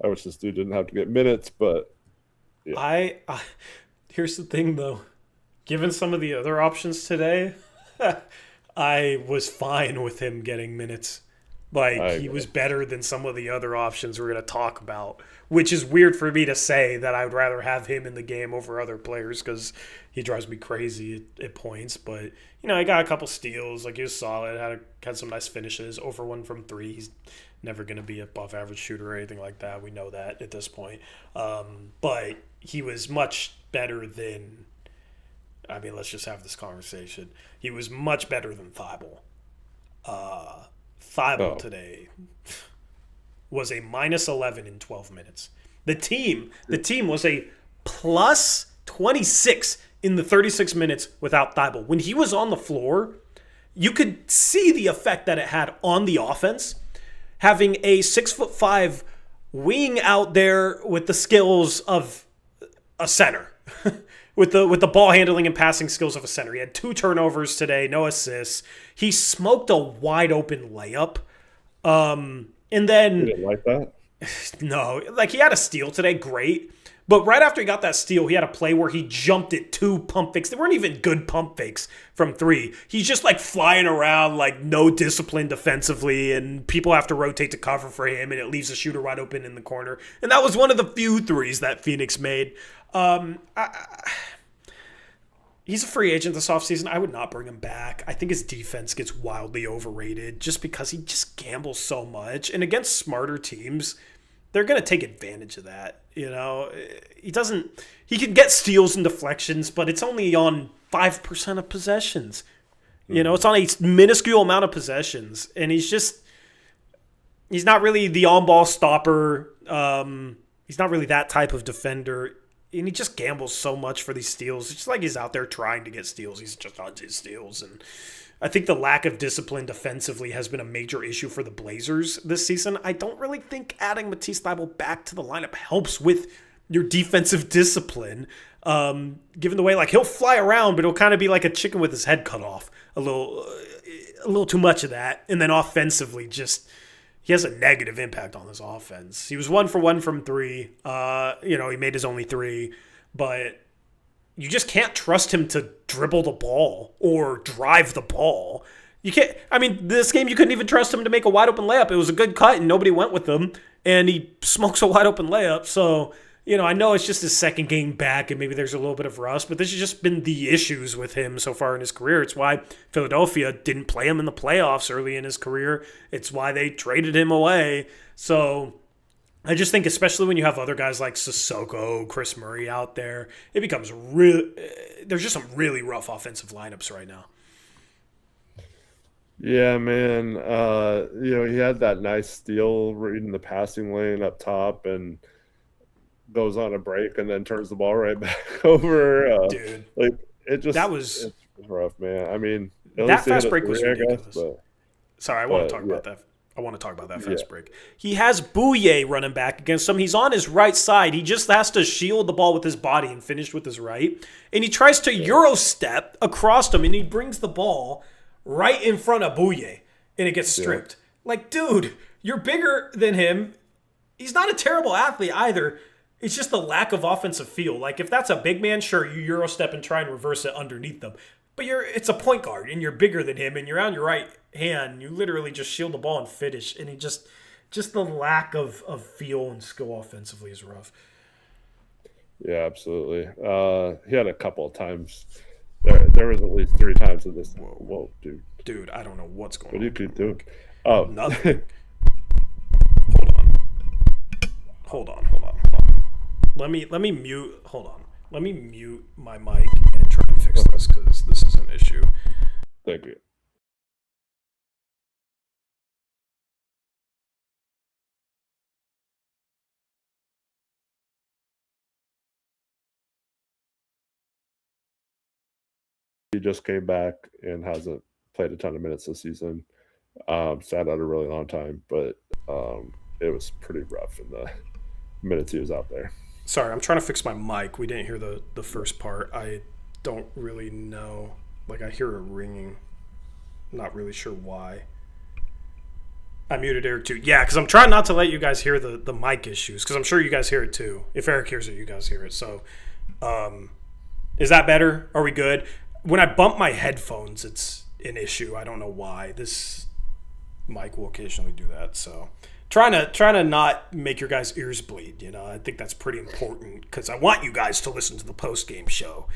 I wish this dude didn't have to get minutes, but yeah. I here's the thing, though. Given some of the other options today, I was fine with him getting minutes. He was better than some of the other options we're going to talk about, which is weird for me to say that I would rather have him in the game over other players because he drives me crazy at points. But, he got a couple steals. He was solid, had some nice finishes, over one from three. He's never going to be above average shooter or anything like that. We know that at this point. But he was much better than – let's just have this conversation. He was much better than Thibault. Thibault today was a minus 11 in 12 minutes. The team was a plus 26 in the 36 minutes without Thibault. When he was on the floor, you could see the effect that it had on the offense. Having a 6'5" wing out there with the skills of a center, with the ball handling and passing skills of a center. He had 2 turnovers today, no assists. He smoked a wide open layup. And then you didn't like that? No, he had a steal today, great. But right after he got that steal, he had a play where he jumped at 2 pump fakes. They weren't even good pump fakes from 3. He's just flying around no discipline defensively, and people have to rotate to cover for him, and it leaves the shooter wide open in the corner. And that was one of the few threes that Phoenix made. He's a free agent this offseason. I would not bring him back. I think his defense gets wildly overrated just because he just gambles so much. And against smarter teams, they're going to take advantage of that. He can get steals and deflections, but it's only on 5% of possessions. It's on a minuscule amount of possessions. And he's not really the on-ball stopper. He's not really that type of defender. and he just gambles so much for these steals. It's just like he's out there trying to get steals. He's just on his steals. And I think the lack of discipline defensively has been a major issue for the Blazers this season. I don't really think adding Matisse Thybulle back to the lineup helps with your defensive discipline. Given the way, like, he'll fly around, but it'll kind of be like a chicken with his head cut off. A little too much of that. And then offensively, just he has a negative impact on this offense. He was 1 for 1 from 3. He made his only 3, but you just can't trust him to dribble the ball or drive the ball. You can't. I mean, this game you couldn't even trust him to make a wide open layup. It was a good cut and nobody went with him, and he smokes a wide open layup. So, I know it's just his second game back and maybe there's a little bit of rust, but this has just been the issues with him so far in his career. It's why Philadelphia didn't play him in the playoffs early in his career. It's why they traded him away. So I just think, especially when you have other guys like Sissoko, Chris Murray out there, it becomes there's just some really rough offensive lineups right now. Yeah, man. He had that nice steal reading the passing lane up top and goes on a break and then turns the ball right back over. Dude, it's rough, man. I mean, that fast break was ridiculous. Sorry, I want to talk about that. I want to talk about that fast break. He has Bouye running back against him. He's on his right side. He just has to shield the ball with his body and finish with his right. And he tries to Euro step across him, and he brings the ball right in front of Bouye, and it gets stripped. Like, dude, you're bigger than him. He's not a terrible athlete either. It's just the lack of offensive feel. Like, if that's a big man, sure, you Euro step and try and reverse it underneath them. But it's a point guard, and you're bigger than him, and you're on your right hand. You literally just shield the ball and finish. And he just the lack of feel and skill offensively is rough. Yeah, absolutely. He had a couple of times. There was at least 3 times in this. Whoa, dude. Dude, I don't know what's going on. What do you keep doing? Oh. Nothing. Hold on. Let me mute. Hold on. Let me mute my mic and try and fix this because this is an issue. Thank you. He just came back and hasn't played a ton of minutes this season. Sat out a really long time, but it was pretty rough in the minutes he was out there. Sorry, I'm trying to fix my mic. We didn't hear the first part. I don't really know. Like, I hear it ringing. Not really sure why. I muted Eric too. Yeah, because I'm trying not to let you guys hear the mic issues, because I'm sure you guys hear it too. If Eric hears it, you guys hear it. So, is that better? Are we good? When I bump my headphones, it's an issue. I don't know why. This mic will occasionally do that. So, trying to not make your guys' ears bleed. I think that's pretty important because I want you guys to listen to the post-game show.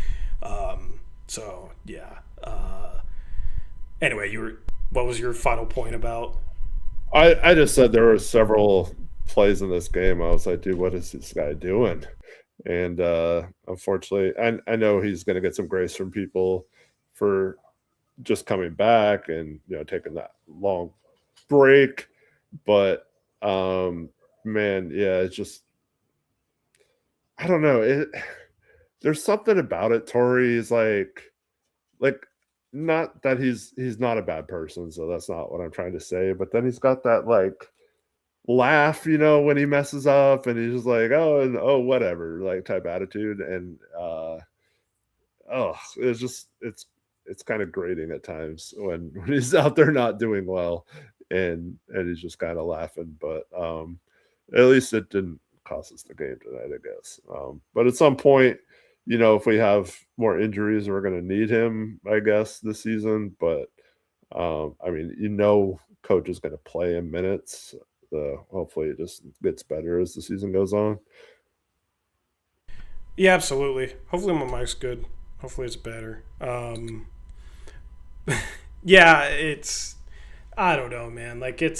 So yeah. Anyway, what was your final point about? I just said there were several plays in this game. I was like, dude, what is this guy doing? And unfortunately, I know he's going to get some grace from people for just coming back and taking that long break, but man, yeah, it's just, I don't know. There's something about it. Torrey is like not that he's not a bad person, so that's not what I'm trying to say. But then he's got that like laugh, when he messes up, and he's just like, oh, whatever, like type attitude, and it's kind of grating at times when he's out there not doing well, and he's just kind of laughing. But at least it didn't cost us the game tonight, I guess. But at some point, if we have more injuries, we're going to need him, I guess, this season. But I mean, coach is going to play him minutes. Hopefully it just gets better as the season goes on. Yeah, absolutely. Hopefully my mic's good. Hopefully it's better. Yeah, I don't know, man. Like, I'm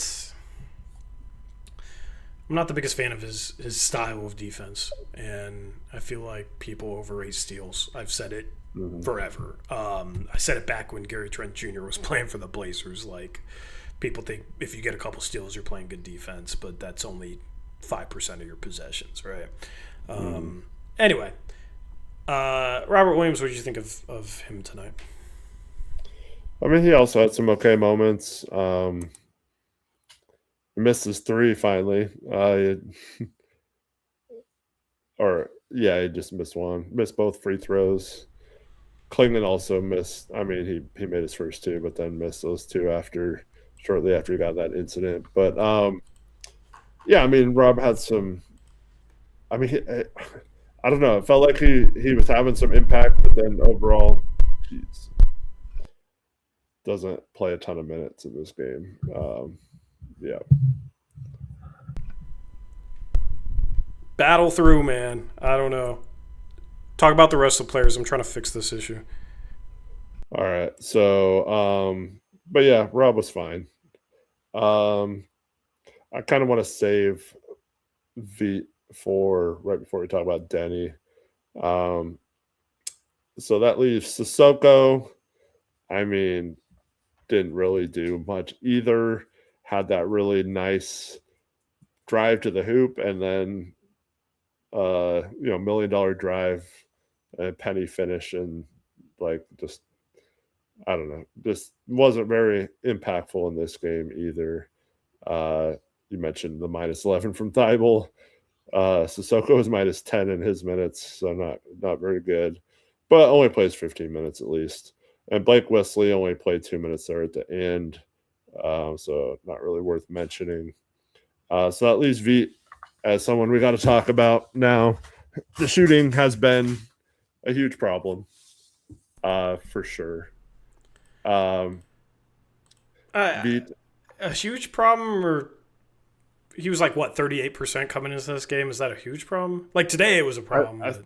not the biggest fan of his style of defense, and I feel like people overrate steals. I've said it forever. I said it back when Gary Trent Jr. was playing for the Blazers. Like, people think if you get a couple steals, you're playing good defense, but that's only 5% of your possessions, right? Anyway, Robert Williams, what did you think of him tonight? I mean, he also had some okay moments. He missed his three finally. He just missed one. Missed both free throws. Clingan also missed. I mean, he made his first two, but then missed those two shortly after he got that incident. But yeah, I mean, Rob had some. I mean, I don't know. It felt like he was having some impact, but then overall, geez, doesn't play a ton of minutes in this game. Yeah. Battle through, man. I don't know. Talk about the rest of the players. I'm trying to fix this issue. All right. So, but yeah, Rob was fine. I kind of want to save V for right before we talk about Denny. So that leaves Sissoko. I mean, didn't really do much either. Had that really nice drive to the hoop, and then $1 million drive and penny finish, and like just I don't know, just wasn't very impactful in this game either. You mentioned the -11 from Thibault. Sissoko was -10 in his minutes, so not very good, but only plays 15 minutes at least. And Blake Wesley only played 2 minutes there at the end, so not really worth mentioning. So that leaves V as someone we got to talk about now. The shooting has been a huge problem, for sure. A huge problem, or he was like, what, 38% coming into this game? Is that a huge problem? Like today it was a problem.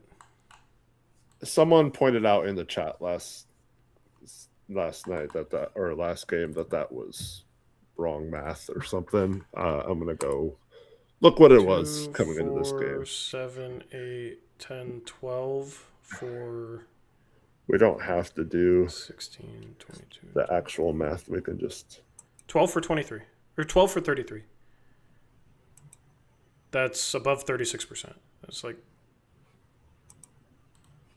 Someone pointed out in the chat last night or last game that was wrong math or something. I'm going to go look what it was coming into this game. 7, 8, 10, 12 for... We don't have to do 16, 22. The actual math. We can just... 12 for 23. Or 12 for 33. That's above 36%. That's like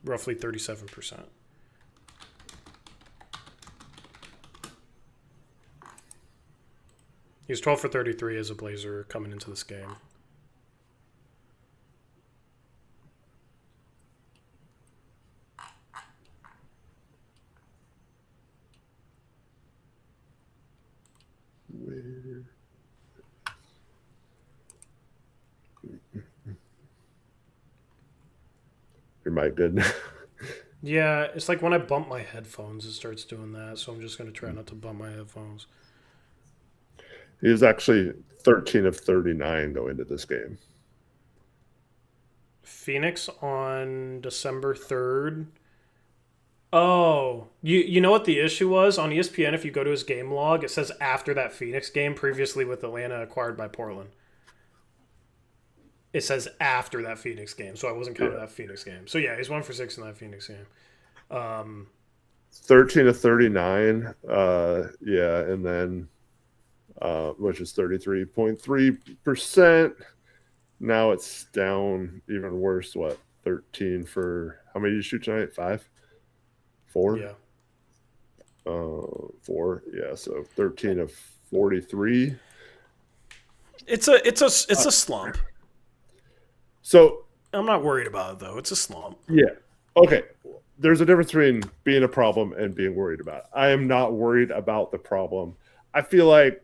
roughly 37%. He was 12 for 33 as a Blazer coming into this game. Your mic good? Yeah, it's like when I bump my headphones, it starts doing that. So I'm just going to try not to bump my headphones. He was actually 13 of 39 going into this game. Phoenix on December 3rd. Oh, you know what the issue was? On ESPN, if you go to his game log, it says after that Phoenix game, previously with Atlanta acquired by Portland. It says after that Phoenix game, so I wasn't counting that Phoenix game. So yeah, he's 1 for 6 in that Phoenix game. 13 of 39, and then which is 33.3%. Now it's down even worse. What, 13 for how many did you shoot tonight? 5, 4. Yeah. 4. Yeah, so 13 of 43. It's a slump. So I'm not worried about it though. It's a slump. Yeah. Okay. There's a difference between being a problem and being worried about it. I am not worried about the problem. I feel like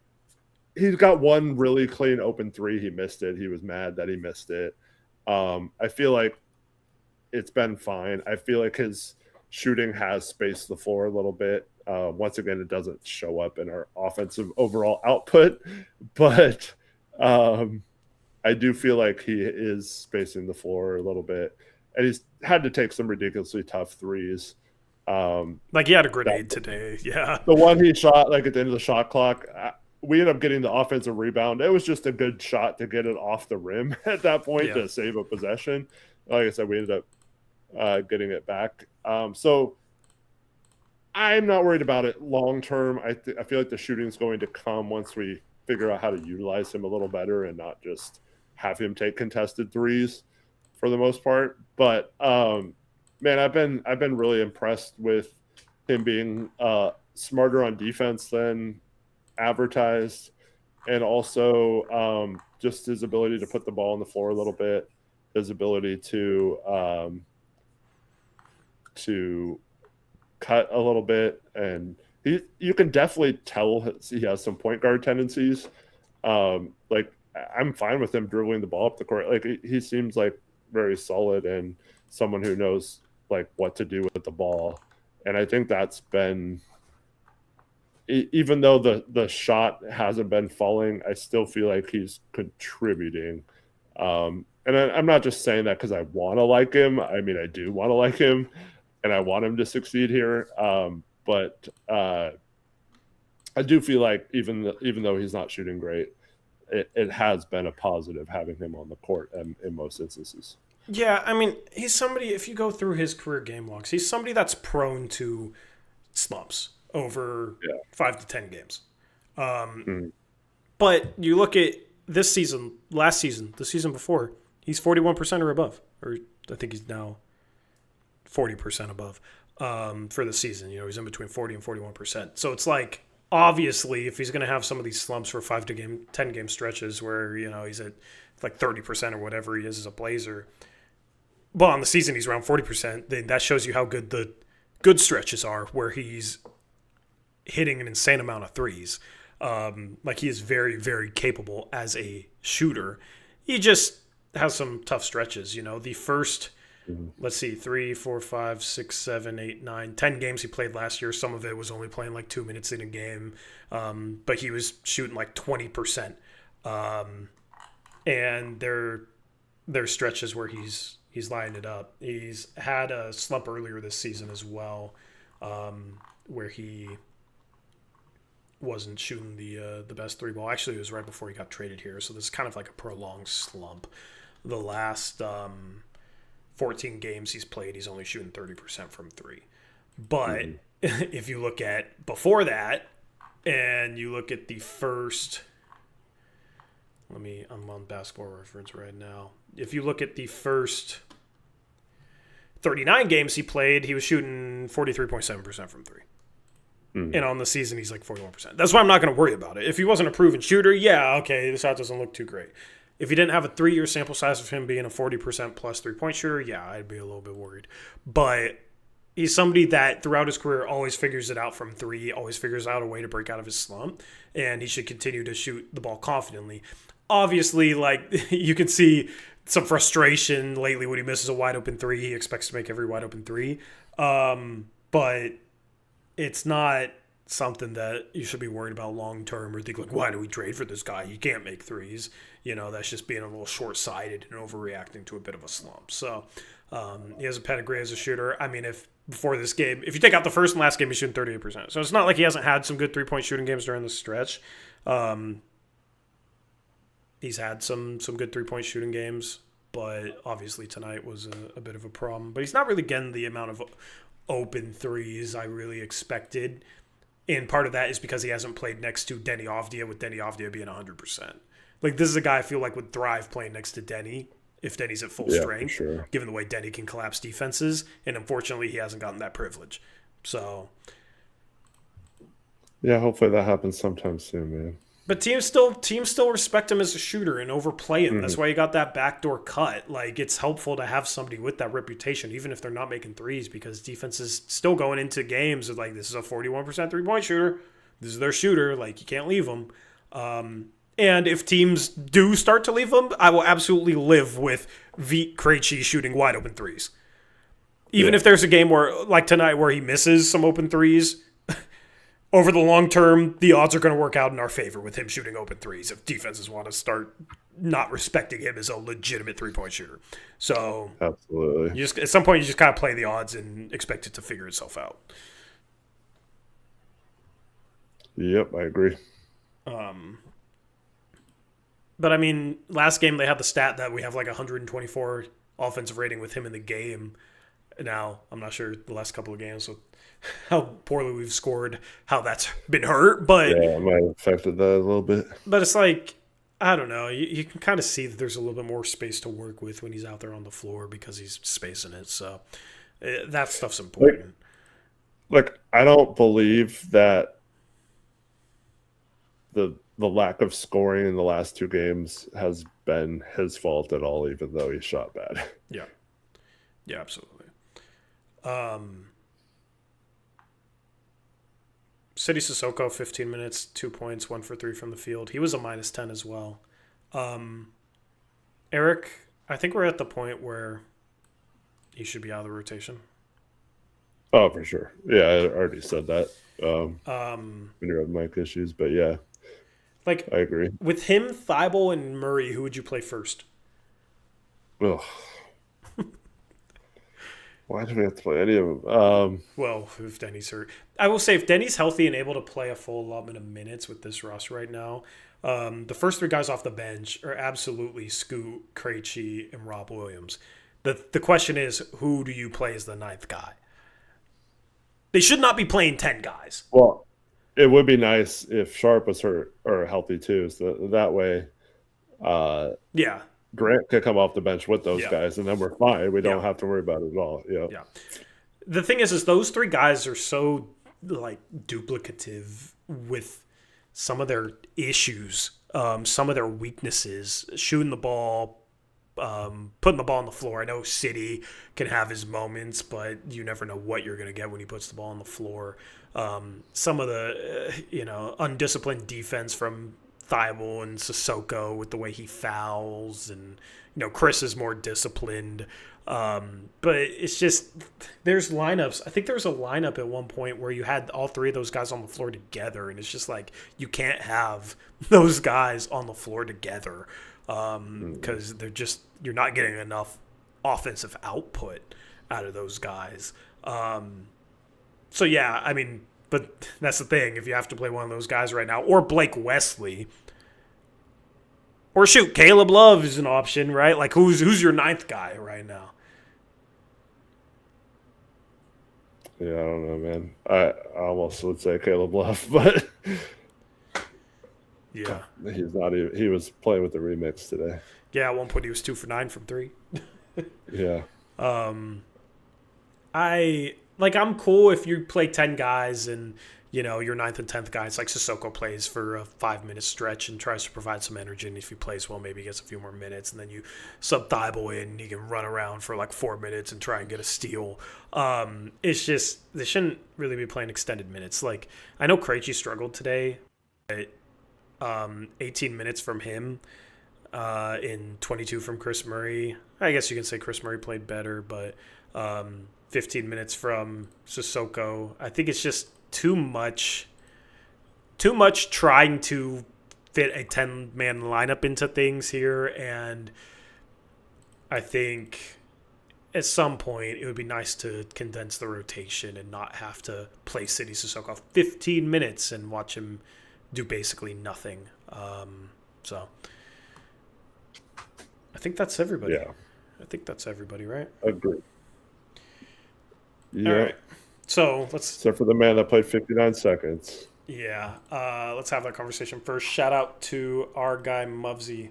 he's got one really clean open three. He missed it. He was mad that he missed it. I feel like it's been fine. I feel like his shooting has spaced the floor a little bit. Once again, it doesn't show up in our offensive overall output, but I do feel like he is spacing the floor a little bit, and he's had to take some ridiculously tough threes. Like he had a grenade today. Yeah. The one he shot like at the end of the shot clock, we ended up getting the offensive rebound. It was just a good shot to get it off the rim at that point to save a possession. Like I said, we ended up getting it back. So I'm not worried about it long term. I feel like the shooting is going to come once we figure out how to utilize him a little better and not just have him take contested threes for the most part. But man, I've been really impressed with him being smarter on defense than advertised, and also just his ability to put the ball on the floor a little bit, his ability to cut a little bit, and you can definitely tell he has some point guard tendencies. Like I'm fine with him dribbling the ball up the court. Like he seems like very solid and someone who knows like what to do with the ball. And I think that's been, even though the shot hasn't been falling, I still feel like he's contributing. And I'm not just saying that because I want to like him. I mean, I do want to like him, and I want him to succeed here. But I do feel like even though he's not shooting great, it has been a positive having him on the court in most instances. Yeah, I mean, he's somebody, if you go through his career game logs, he's somebody that's prone to slumps over 5 to 10 games. But you look at this season, last season, the season before, he's 41% or above. Or I think he's now 40% above for the season. You know, he's in between 40 and 41%. So it's like, obviously, if he's going to have some of these slumps for 5 to 10 game stretches where, you know, he's at like 30% or whatever he is as a Blazer, well, on the season he's around 40%, then that shows you how good the good stretches are where he's hitting an insane amount of threes. Like he is very, very capable as a shooter. He just has some tough stretches, you know. The first, let's see, 3, 4, 5, 6, 7, 8, 9, 10 games he played last year. Some of it was only playing like 2 minutes in a game. But he was shooting like 20%. And there are stretches where he's lining it up. He's had a slump earlier this season as well, where he wasn't shooting the best three ball. Actually, it was right before he got traded here, so this is kind of like a prolonged slump. The last 14 games he's played, he's only shooting 30% from three. But if you look at before that, and you look at the first, I'm on Basketball Reference right now. If you look at the first 39 games he played, he was shooting 43.7% from three. And on the season, he's like 41%. That's why I'm not going to worry about it. If he wasn't a proven shooter, yeah, okay, the shot doesn't look too great. If he didn't have a 3-year sample size of him being a 40% plus three-point shooter, yeah, I'd be a little bit worried. But he's somebody that throughout his career always figures it out from three, always figures out a way to break out of his slump, and he should continue to shoot the ball confidently. Obviously, like, you can see some frustration lately when he misses a wide-open three. He expects to make every wide-open three. But it's not something that you should be worried about long-term or think, like, why do we trade for this guy? He can't make threes. You know, that's just being a little short-sighted and overreacting to a bit of a slump. So he has a pedigree as a shooter. I mean, if before this game, if you take out the first and last game, he's shooting 38%. So it's not like he hasn't had some good three-point shooting games during the stretch. He's had some good three-point shooting games, but obviously tonight was a bit of a problem. But he's not really getting the amount of open threes I really expected. And part of that is because he hasn't played next to Denny Avdija, with Denny Avdija being 100%. Like, this is a guy I feel like would thrive playing next to Denny if Denny's at full strength, sure, given the way Denny can collapse defenses. And unfortunately, he hasn't gotten that privilege. So, yeah, hopefully that happens sometime soon, man. But teams still respect him as a shooter and overplay him. That's why you got that backdoor cut. Like, it's helpful to have somebody with that reputation, even if they're not making threes, because defense is still going into games with, like, this is a 41% three-point shooter. This is their shooter. Like, you can't leave them. And if teams do start to leave them, I will absolutely live with Vit Krejci shooting wide open threes. Even if there's a game where, like tonight, where he misses some open threes, over the long term, the odds are going to work out in our favor with him shooting open threes if defenses want to start not respecting him as a legitimate three-point shooter. So, absolutely, at some point, you just kind of play the odds and expect it to figure itself out. Yep, I agree. But, I mean, last game they had the stat that we have like 124 offensive rating with him in the game. Now, I'm not sure the last couple of games with how poorly we've scored, how that's been hurt. But yeah, it might have affected that a little bit. But it's like, I don't know. You can kind of see that there's a little bit more space to work with when he's out there on the floor because he's spacing it. So that stuff's important. Like I don't believe that the lack of scoring in the last 2 games has been his fault at all, even though he shot bad. Yeah. Yeah, absolutely. City Sissoko, 15 minutes, 2 points, 1 for 3 from the field. He was a -10 as well. Eric, I think we're at the point where he should be out of the rotation. Oh, for sure. Yeah, I already said that. When you have mic issues, but yeah, like I agree. With him, Thibault, and Murray, who would you play first? Ugh. Why do we have to play any of them? Well, if Denny's hurt. I will say if Denny's healthy and able to play a full allotment of minutes with this roster right now, the first 3 guys off the bench are absolutely Scoot, Krejci, and Rob Williams. The question is, who do you play as the 9th guy? They should not be playing 10 guys. Well, it would be nice if Sharp was hurt or healthy too, so that way Yeah. Grant could come off the bench with those guys, and then we're fine. We don't have to worry about it at all. Yeah. The thing is those 3 guys are so like duplicative with some of their issues, some of their weaknesses, shooting the ball, putting the ball on the floor. I know City can have his moments, but you never know what you're going to get when he puts the ball on the floor. Some of the undisciplined defense from Thibault and Sissoko with the way he fouls, and Chris is more disciplined. But it's just there's lineups. I think there was a lineup at one point where you had all 3 of those guys on the floor together, and it's just like you can't have those guys on the floor together because you're not getting enough offensive output out of those guys. So yeah, I mean, but that's the thing. If you have to play one of those guys right now, or Blake Wesley, or shoot, Caleb Love is an option, right? Like who's your 9th guy right now? Yeah, I don't know, man. I almost would say Caleb Love, but yeah, he's not even. He was playing with the remix today. Yeah, at one point he was 2 for 9 from 3. Yeah. I'm cool if you play 10 guys and your 9th and 10th guys, like Sissoko plays for a 5-minute stretch and tries to provide some energy, and if he plays well, maybe he gets a few more minutes, and then you sub Thibault in, and he can run around for like 4 minutes and try and get a steal. It's just they shouldn't really be playing extended minutes. Like I know Krejci struggled today, but 18 minutes from him in 22 from Chris Murray. I guess you can say Chris Murray played better, but 15 minutes from Sissoko. I think it's just too much trying to fit a 10-man lineup into things here, and I think at some point it would be nice to condense the rotation and not have to play City Sissoko 15 minutes and watch him do basically nothing. So I think that's everybody. Yeah. I think that's everybody, right? Agreed. Yeah. All right. So except for the man that played 59 seconds. Yeah. Let's have that conversation first. Shout out to our guy Muvsy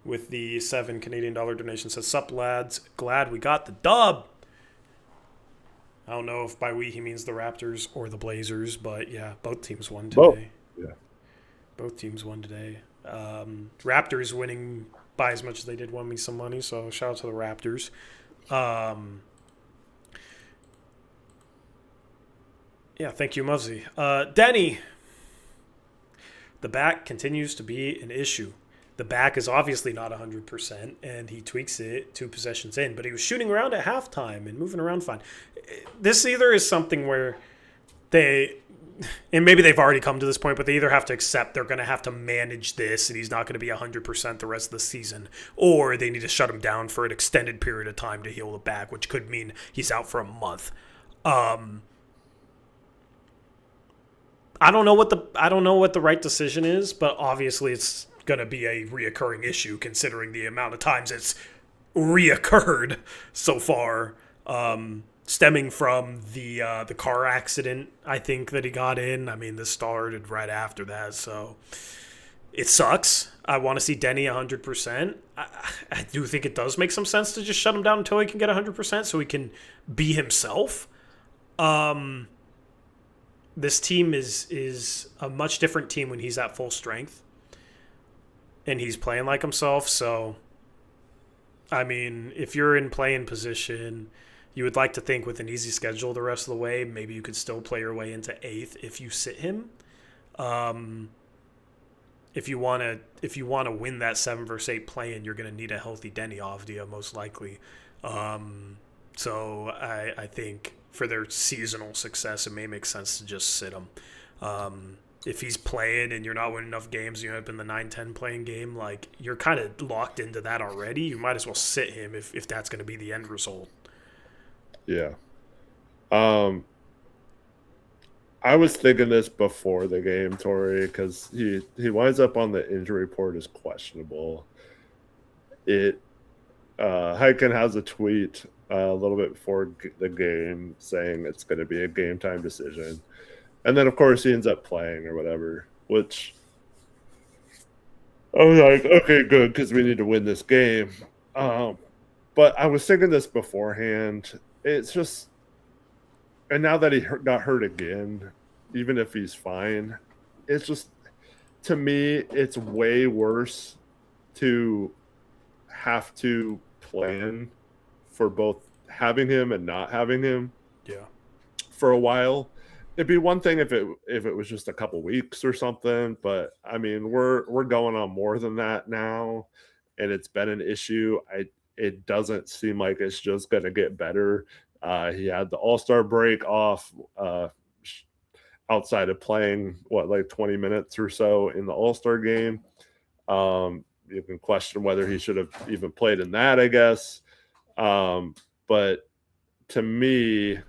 with the $7 Canadian donation. Says, "Sup lads, glad we got the dub." I don't know if by we he means the Raptors or the Blazers, but yeah, both teams won today. Yeah. Both teams won today. Raptors winning by as much as they did won me some money, so shout out to the Raptors. Yeah, thank you, Muzzy. Denny, the back continues to be an issue. The back is obviously not 100%, and he tweaks it 2 possessions in, but he was shooting around at halftime and moving around fine. This either is something where and maybe they've already come to this point, but they either have to accept they're going to have to manage this and he's not going to be 100% the rest of the season, or they need to shut him down for an extended period of time to heal the back, which could mean he's out for a month. I don't know what the right decision is, but obviously it's going to be a reoccurring issue considering the amount of times it's reoccurred so far, stemming from the car accident, I think, that he got in. I mean, this started right after that, so It sucks. I want to see Denny 100%. I do think it does make some sense to just shut him down until he can get 100% so he can be himself. This team is a much different team when he's at full strength and he's playing like himself. So, I mean, if you're in playing position, you would like to think with an easy schedule the rest of the way, maybe you could still play your way into 8th if you sit him. If you want to win that 7 versus 8 play-in, you're going to need a healthy Denny Avdija most likely. So I think for their seasonal success, it may make sense to just sit him. If he's playing and you're not winning enough games, you end up in the 9-10 playing game, like you're kind of locked into that already. You might as well sit him if that's going to be the end result. Yeah. I was thinking this before the game, Tori, because he winds up on the injury report as questionable. Hyken has a tweet a little bit before the game saying it's going to be a game time decision, and then of course he ends up playing or whatever. Which I was like, okay, good, because we need to win this game. But I was thinking this beforehand. It's just. And now that he got hurt again, even if he's fine, it's just, to me, it's way worse to have to plan for both having him and not having him. Yeah. For a while. It'd be one thing if it was just a couple weeks or something, but I mean, we're going on more than that now, and it's been an issue. It doesn't seem like it's just going to get better. He had the All-Star break off outside of playing, 20 minutes or so in the All-Star game. You can question whether he should have even played in that, I guess. But to me,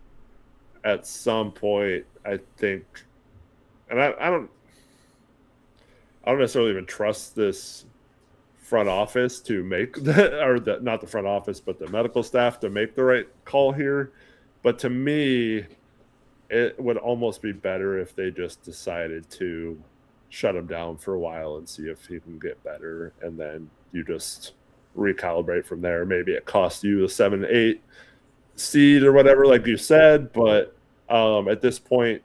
at some point, I think, and I don't necessarily even trust this front office to make not the front office, but the medical staff to make the right call here. But to me, it would almost be better if they just decided to shut him down for a while and see if he can get better. And then you just recalibrate from there. Maybe it costs you a 7-8 seed or whatever, like you said. But at this point,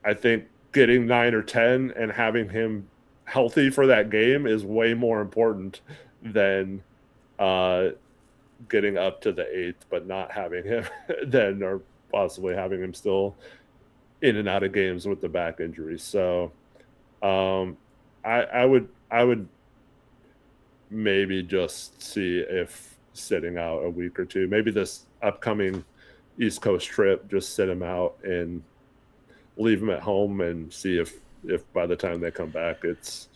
I think getting 9 or 10 and having him healthy for that game is way more important than getting up to the 8th but not having him then, or possibly having him still in and out of games with the back injury. So I would maybe just see if sitting out a week or two, maybe this upcoming East Coast trip, just sit him out and leave him at home and see if by the time they come back it's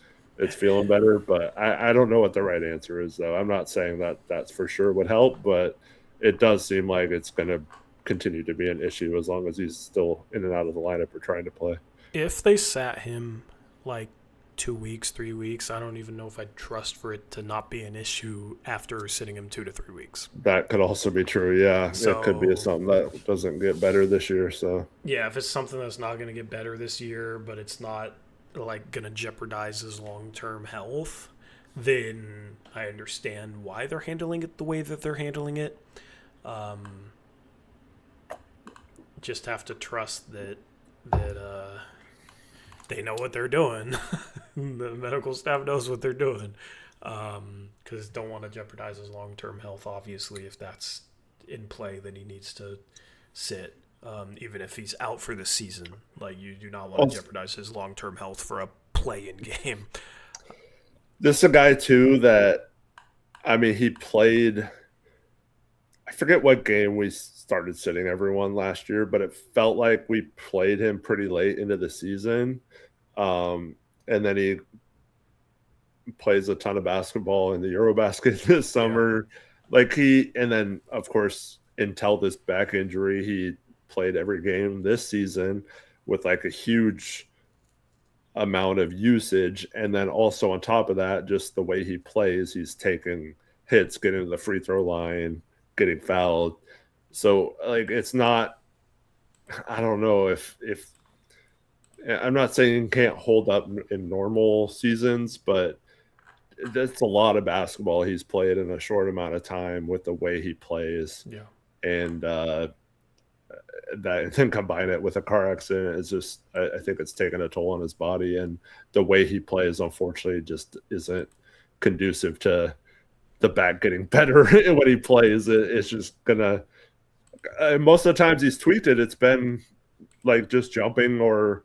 feeling better. But I don't know what the right answer is, though. I'm not saying that that's for sure would help, but it does seem like it's going to continue to be an issue as long as he's still in and out of the lineup or trying to play. If they sat him like 2 weeks, 3 weeks, I don't even know if I'd trust for it to not be an issue after sitting him 2 to 3 weeks. That could also be true, yeah. So, it could be something that doesn't get better this year. So yeah, if it's something that's not going to get better this year, but it's not like going to jeopardize his long-term health, then I understand why they're handling it the way that they're handling it. Just have to trust that they know what they're doing. The medical staff knows what they're doing, because don't want to jeopardize his long-term health. Obviously, if that's in play, then he needs to sit, even if he's out for the season. Like, you do not want to jeopardize his long-term health for a play-in game. This is a guy, too, that, I mean, he played, I forget what game we started sitting everyone last year, but it felt like we played him pretty late into the season. And then he plays a ton of basketball in the Eurobasket this summer. Yeah. And then, of course, until this back injury, he played every game this season with like a huge amount of usage. And then also on top of that, just the way he plays, he's taking hits, getting to the free throw line, getting fouled. So, like, it's not, I don't know if I'm not saying he can't hold up in normal seasons, but that's a lot of basketball he's played in a short amount of time with the way he plays. Yeah. And that, and combine it with a car accident is just, I think it's taken a toll on his body, and the way he plays, unfortunately, just isn't conducive to the back getting better when he plays. It's just gonna, most of the times he's tweaked it, it's been like just jumping or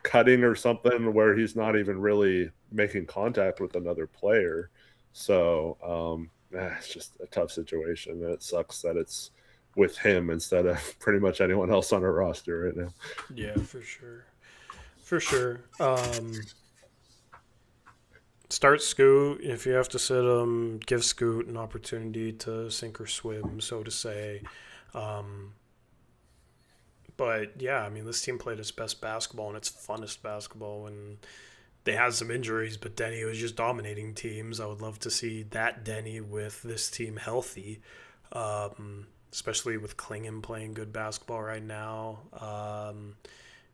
cutting or something where he's not even really making contact with another player. So it's just a tough situation, and it sucks that it's with him instead of pretty much anyone else on our roster right now. Yeah, for sure. Start Scoot. If you have to sit him, give Scoot an opportunity to sink or swim, so to say. But yeah, I mean, this team played its best basketball and its funnest basketball when they had some injuries, but Denny was just dominating teams. I would love to see that Denny with this team healthy, especially with Clingan playing good basketball right now.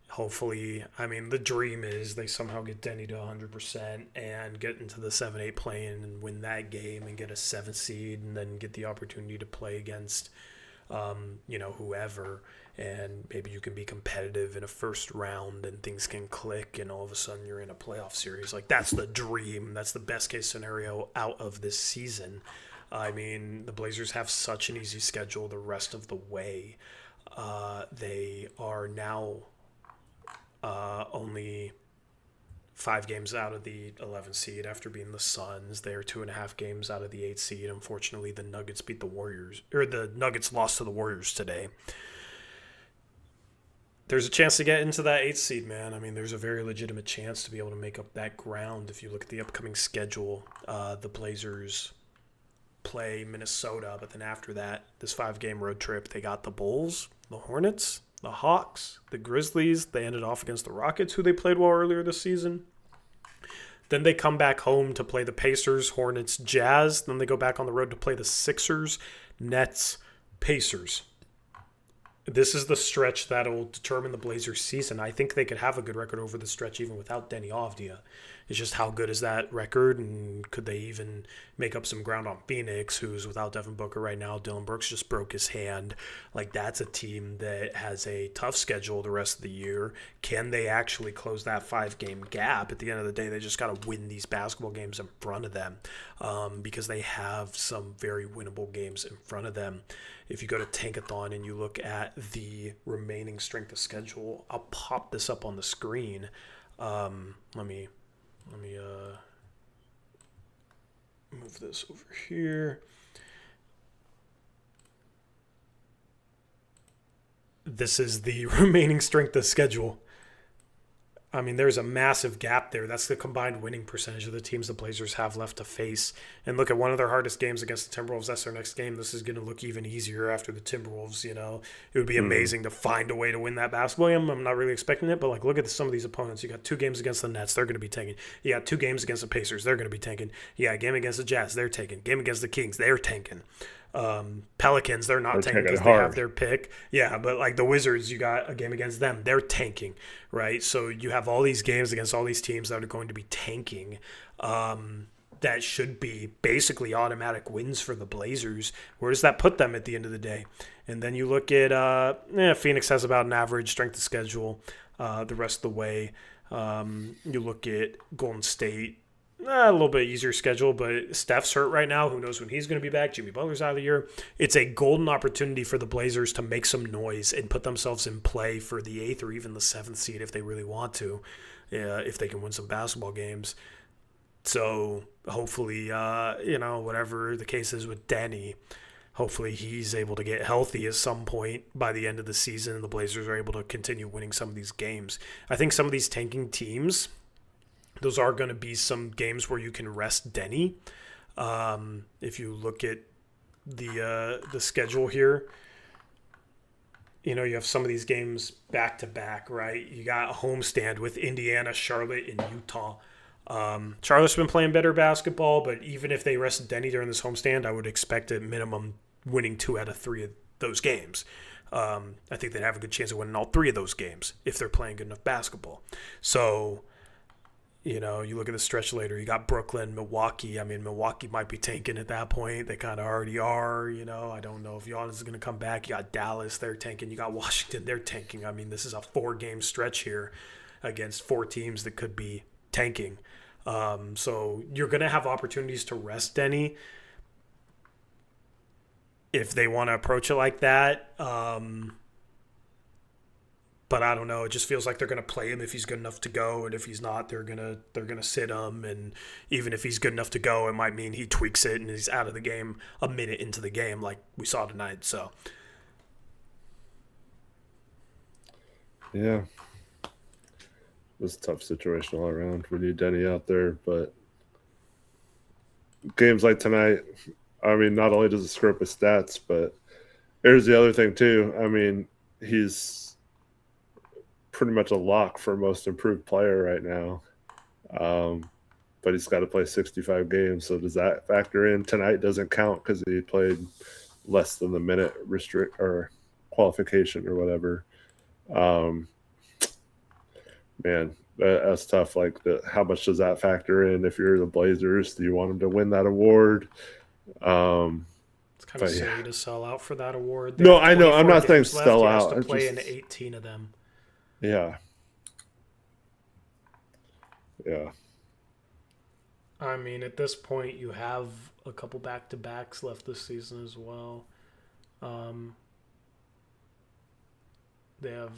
Hopefully, I mean, the dream is they somehow get Denny to 100% and get into the 7-8 play-in and win that game and get a 7 seed and then get the opportunity to play against, whoever. And maybe you can be competitive in a first round and things can click and all of a sudden you're in a playoff series. Like, that's the dream. That's the best case scenario out of this season. I mean, the Blazers have such an easy schedule the rest of the way. They are now only 5 games out of the 11 seed after being the Suns. They're 2.5 games out of the 8 seed. Unfortunately, the Nuggets beat the Warriors, or the Nuggets lost to the Warriors today. There's a chance to get into that 8th seed, man. I mean, there's a very legitimate chance to be able to make up that ground. If you look at the upcoming schedule, the Blazers play Minnesota, but then after that, this 5-game road trip, they got the Bulls, the Hornets, the Hawks, the Grizzlies. They ended off against the Rockets, who they played well earlier this season. Then they come back home to play the Pacers, Hornets, Jazz. Then they go back on the road to play the Sixers, Nets, Pacers. This is the stretch that will determine the Blazers' season. I think they could have a good record over the stretch even without Denny Avdija. It's just how good is that record, and could they even make up some ground on Phoenix, who's without Devin Booker right now? Dylan Brooks just broke his hand. Like, that's a team that has a tough schedule the rest of the year. Can they actually close that 5-game gap? At the end of the day, they just got to win these basketball games in front of them, because they have some very winnable games in front of them. If you go to Tankathon and you look at the remaining strength of schedule, I'll pop this up on the screen. Let me move this over here. This is the remaining strength of schedule. I mean, there's a massive gap there. That's the combined winning percentage of the teams the Blazers have left to face. And look at one of their hardest games against the Timberwolves. That's their next game. This is going to look even easier after the Timberwolves, It would be amazing to find a way to win that basketball game. I'm not really expecting it, but look at some of these opponents. You got 2 games against the Nets. They're going to be tanking. You got 2 games against the Pacers. They're going to be tanking. You got a game against the Jazz. They're tanking. Game against the Kings. They're tanking. Pelicans, they're not tanking because they have their pick. Yeah, but the Wizards, you got a game against them. They're tanking, right? So you have all these games against all these teams that are going to be tanking. That should be basically automatic wins for the Blazers. Where does that put them at the end of the day? And then you look at Phoenix has about an average strength of schedule the rest of the way. You look at Golden State. A little bit easier schedule, but Steph's hurt right now. Who knows when he's going to be back? Jimmy Butler's out of the year. It's a golden opportunity for the Blazers to make some noise and put themselves in play for the 8th or even the 7th seed if they really want to, if they can win some basketball games. So hopefully, whatever the case is with Danny, hopefully he's able to get healthy at some point by the end of the season and the Blazers are able to continue winning some of these games. I think some of these tanking teams, those are going to be some games where you can rest Denny. If you look at the schedule here, you have some of these games back to back, right? You got a homestand with Indiana, Charlotte, and Utah. Charlotte's been playing better basketball, but even if they rest Denny during this homestand, I would expect at minimum winning 2 out of 3 of those games. I think they'd have a good chance of winning all 3 of those games if they're playing good enough basketball. So, you look at the stretch later, you got Brooklyn, Milwaukee. I mean, Milwaukee might be tanking at that point. They kind of already are, I don't know if Giannis is going to come back. You got Dallas, they're tanking. You got Washington, they're tanking. I mean, this is a 4-game stretch here against 4 teams that could be tanking. So you're going to have opportunities to rest Denny if they want to approach it like that. But I don't know. It just feels like they're going to play him if he's good enough to go, and if he's not, they're gonna sit him. And even if he's good enough to go, it might mean he tweaks it and he's out of the game a minute into the game, like we saw tonight. So, yeah, it was a tough situation all around. We need Denny out there, but games like tonight, I mean, not only does it screw up his stats, but here's the other thing too. I mean, he's pretty much a lock for most improved player right now. But he's got to play 65 games. So does that factor in? Tonight doesn't count because he played less than the minute restrict or qualification or whatever. Man, that's tough. Like, how much does that factor in? If you're the Blazers, do you want him to win that award? It's kind of silly to sell out for that award. No, I know. I'm not saying sell out. He has to play in 18 of them. Yeah. Yeah. I mean, at this point, you have a couple back-to-backs left this season as well. They have,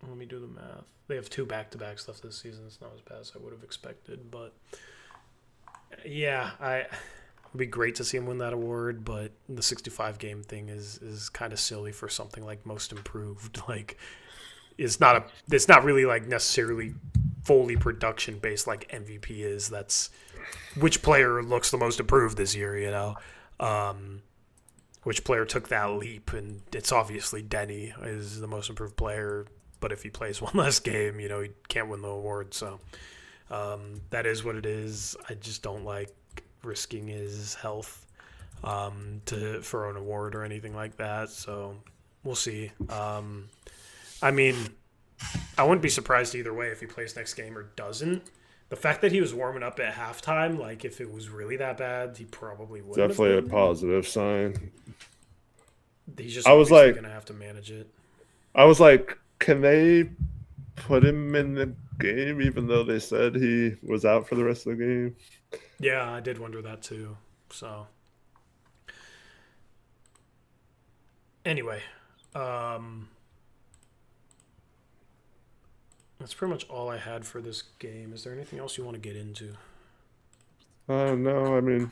let me do the math. They have 2 back-to-backs left this season. It's not as bad as I would have expected, but yeah, it'd be great to see him win that award, but the 65-game thing is kind of silly for something like most improved. Like, it's not really like necessarily fully production based like MVP is. That's which player looks the most improved this year, which player took that leap, and it's obviously Denny is the most improved player, but if he plays one less game, he can't win the award. So that is what it is. I just don't like risking his health for an award or anything like that. So we'll see. I mean, I wouldn't be surprised either way if he plays next game or doesn't. The fact that he was warming up at halftime, like if it was really that bad, he probably would. Definitely a positive sign. He's just going to have to manage it. I was like, can they put him in the game even though they said he was out for the rest of the game? Yeah, I did wonder that too. So anyway, that's pretty much all I had for this game. Is there anything else you want to get into? No, I mean,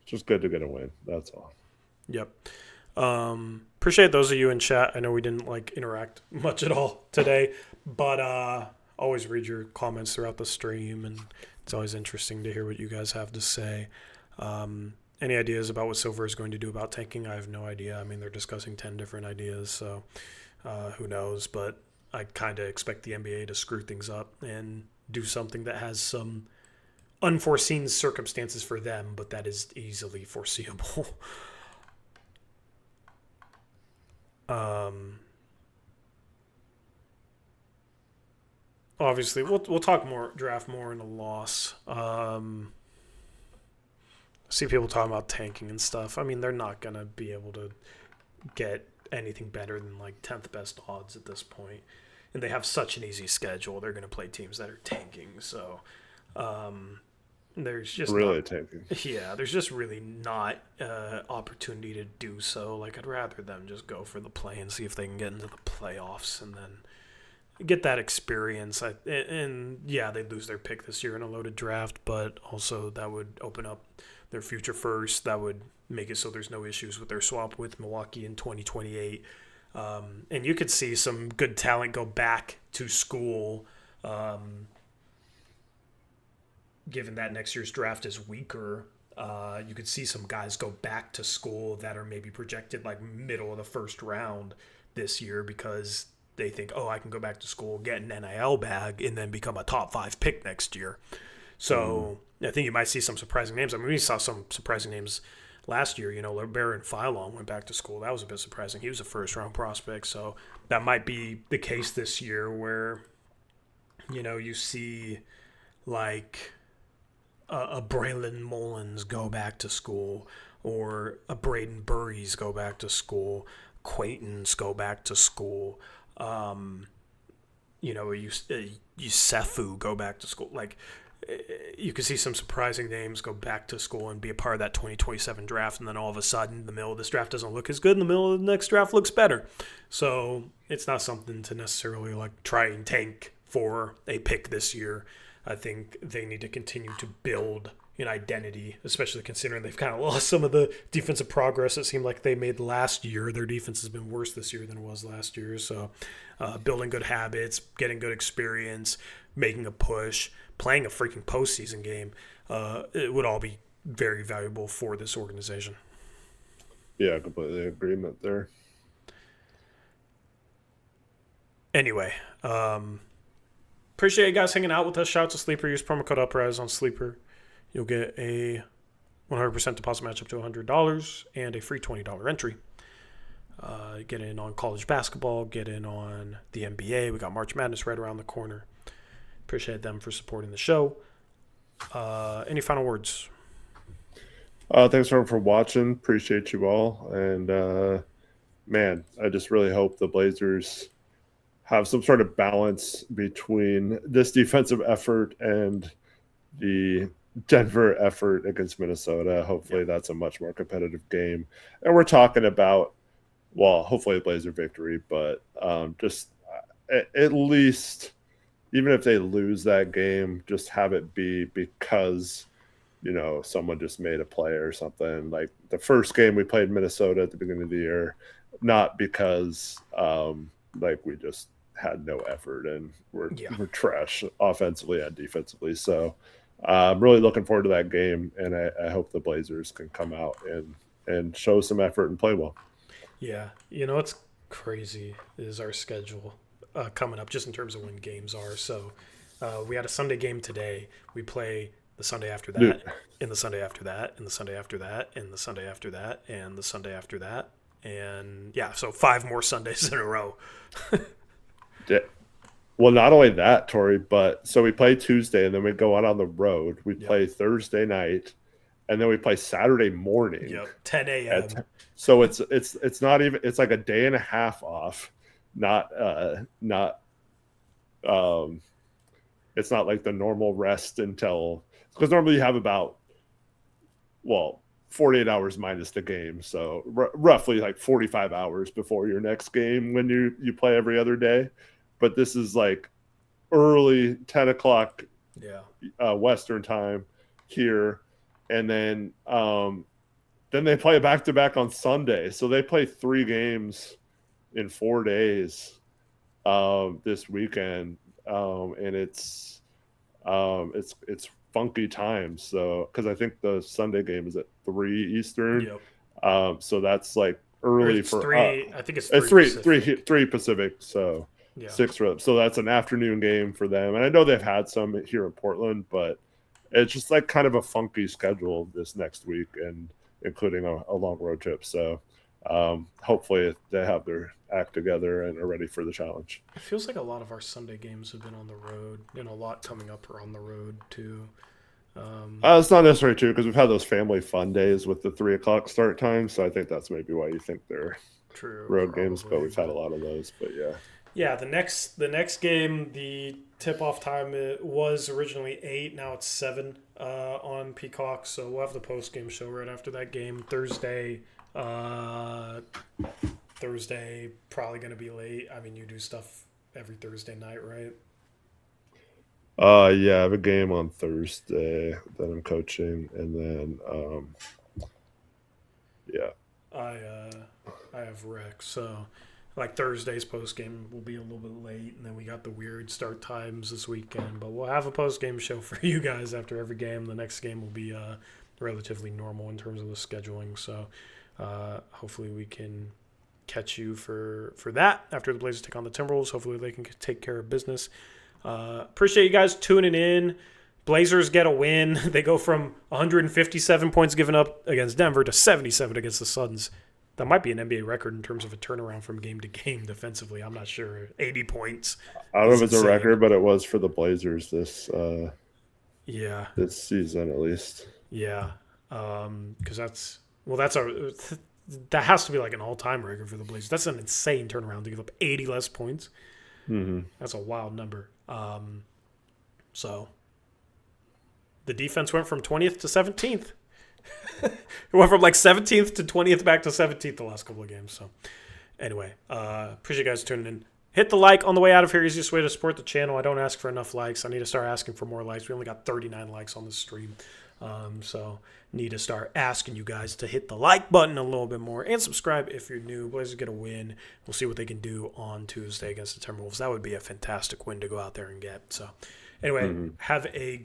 it's just good to get a win. That's all. Yep. Appreciate those of you in chat. I know we didn't interact much at all today, but always read your comments throughout the stream, and it's always interesting to hear what you guys have to say. Any ideas about what Silver is going to do about tanking? I have no idea. I mean, they're discussing 10 different ideas, so who knows, but I kind of expect the NBA to screw things up and do something that has some unforeseen circumstances for them, but that is easily foreseeable. Obviously, we'll talk more draft more in a loss. See people talking about tanking and stuff. I mean, they're not gonna be able to get anything better than 10th best odds at this point. And they have such an easy schedule. They're going to play teams that are tanking. So there's just really tanking. Yeah, there's just really not opportunity to do so. I'd rather them just go for the play and see if they can get into the playoffs and then get that experience. And yeah, they'd lose their pick this year in a loaded draft, but also that would open up their future first. That would make it so there's no issues with their swap with Milwaukee in 2028. And you could see some good talent go back to school, given that next year's draft is weaker. You could see some guys go back to school that are maybe projected middle of the first round this year because they think, oh, I can go back to school, get an NIL bag, and then become a top 5 pick next year. So I think you might see some surprising names. I mean, we saw some surprising names last year, LeBaron Philon went back to school. That was a bit surprising. He was a first-round prospect, so that might be the case this year where, you see like a Braylon Mullins go back to school, or a Braden Burries go back to school, Quayton's go back to school, Yusefu go back to school. Like, you could see some surprising names go back to school and be a part of that 2027 draft, and then all of a sudden the middle of this draft doesn't look as good, and the middle of the next draft looks better. So it's not something to necessarily like try and tank for a pick this year. I think they need to continue to build an identity, especially considering they've kind of lost some of the defensive progress it seemed like they made last year. Their defense has been worse this year than it was last year. So building good habits, getting good experience, making a push, playing a freaking postseason game, it would all be very valuable for this organization. Yeah, completely agreement there. Anyway, appreciate you guys hanging out with us. Shout out to Sleeper. Use promo code Uprise on Sleeper. You'll get a 100% deposit match up to $100 and a free $20 entry. Get in on college basketball. Get in on the NBA. We got March Madness right around the corner. Appreciate them for supporting the show. Any final words? Thanks everyone for watching. Appreciate you all. And, man, I just really hope the Blazers have some sort of balance between this defensive effort and the Denver effort against Minnesota. Hopefully that's a much more competitive game. And we're talking about, well, hopefully a Blazer victory, but just at least, even if they lose that game, just have it be because, someone just made a play or something. Like the first game we played Minnesota at the beginning of the year, not because we just had no effort and we're trash offensively and defensively. So I'm really looking forward to that game, and I hope the Blazers can come out and show some effort and play well. Yeah. What's crazy is our schedule coming up just in terms of when games are. So we had a Sunday game today. We play the Sunday after that, and the Sunday after that, and the Sunday after that, and the Sunday after that, and the Sunday after that. And, so 5 more Sundays in a row. Yeah. Well, not only that, Tori, but so we play Tuesday and then we go out on the road. We play Thursday night and then we play Saturday morning. Yep, 10 a.m. So it's not even, it's like a day and a half off. It's not like the normal rest until, because normally you have about, 48 hours minus the game. So roughly like 45 hours before your next game when you play every other day. But this is like early 10 o'clock Western time here. And then they play back-to-back on Sunday. So they play 3 games in 4 days this weekend. And it's funky times. So because I think the Sunday game is at 3 Eastern. Yep. So that's like early for 3. I think it's 3 Pacific. So 6 for them. So that's an afternoon game for them. And I know they've had some here in Portland, but it's just like kind of a funky schedule this next week, and including a long road trip. So hopefully they have their act together and are ready for the challenge. It feels like a lot of our Sunday games have been on the road, and a lot coming up are on the road too. It's not necessarily true because we've had those family fun days with the 3 o'clock start time. So I think that's maybe why you think they're road games, but we've had a lot of those. But yeah, the next game, the tip-off time was originally 8. Now it's 7 on Peacock. So we'll have the post-game show right after that game. Thursday, probably going to be late. I mean, you do stuff every Thursday night, right? I have a game on Thursday that I'm coaching, and then I have rec, so like Thursday's post game will be a little bit late, and then we got the weird start times this weekend. But we'll have a post game show for you guys after every game. The next game will be relatively normal in terms of the scheduling, so hopefully we can catch you for that after the Blazers take on the Timberwolves. Hopefully they can take care of business. Appreciate you guys tuning in Blazers get a win. They go from 157 points given up against Denver to 77 against the Suns. That might be an NBA record in terms of a turnaround from game to game defensively. I'm not sure. 80 points. I don't know if it's a record, but it was for the Blazers this season at least. Yeah, because that has to be like an all-time record for the Blazers. That's an insane turnaround to give up 80 less points. Mm-hmm. That's a wild number. So the defense went from 20th to 17th. It went from like 17th to 20th back to 17th the last couple of games. So anyway, appreciate you guys tuning in. Hit the like on the way out of here. Easiest way to support the channel. I don't ask for enough likes. I need to start asking for more likes. We only got 39 likes on this stream. So need to start asking you guys to hit the like button a little bit more and subscribe if you're new. Blazers get a win. We'll see what they can do on Tuesday against the Timberwolves. That would be a fantastic win to go out there and get. So anyway, have a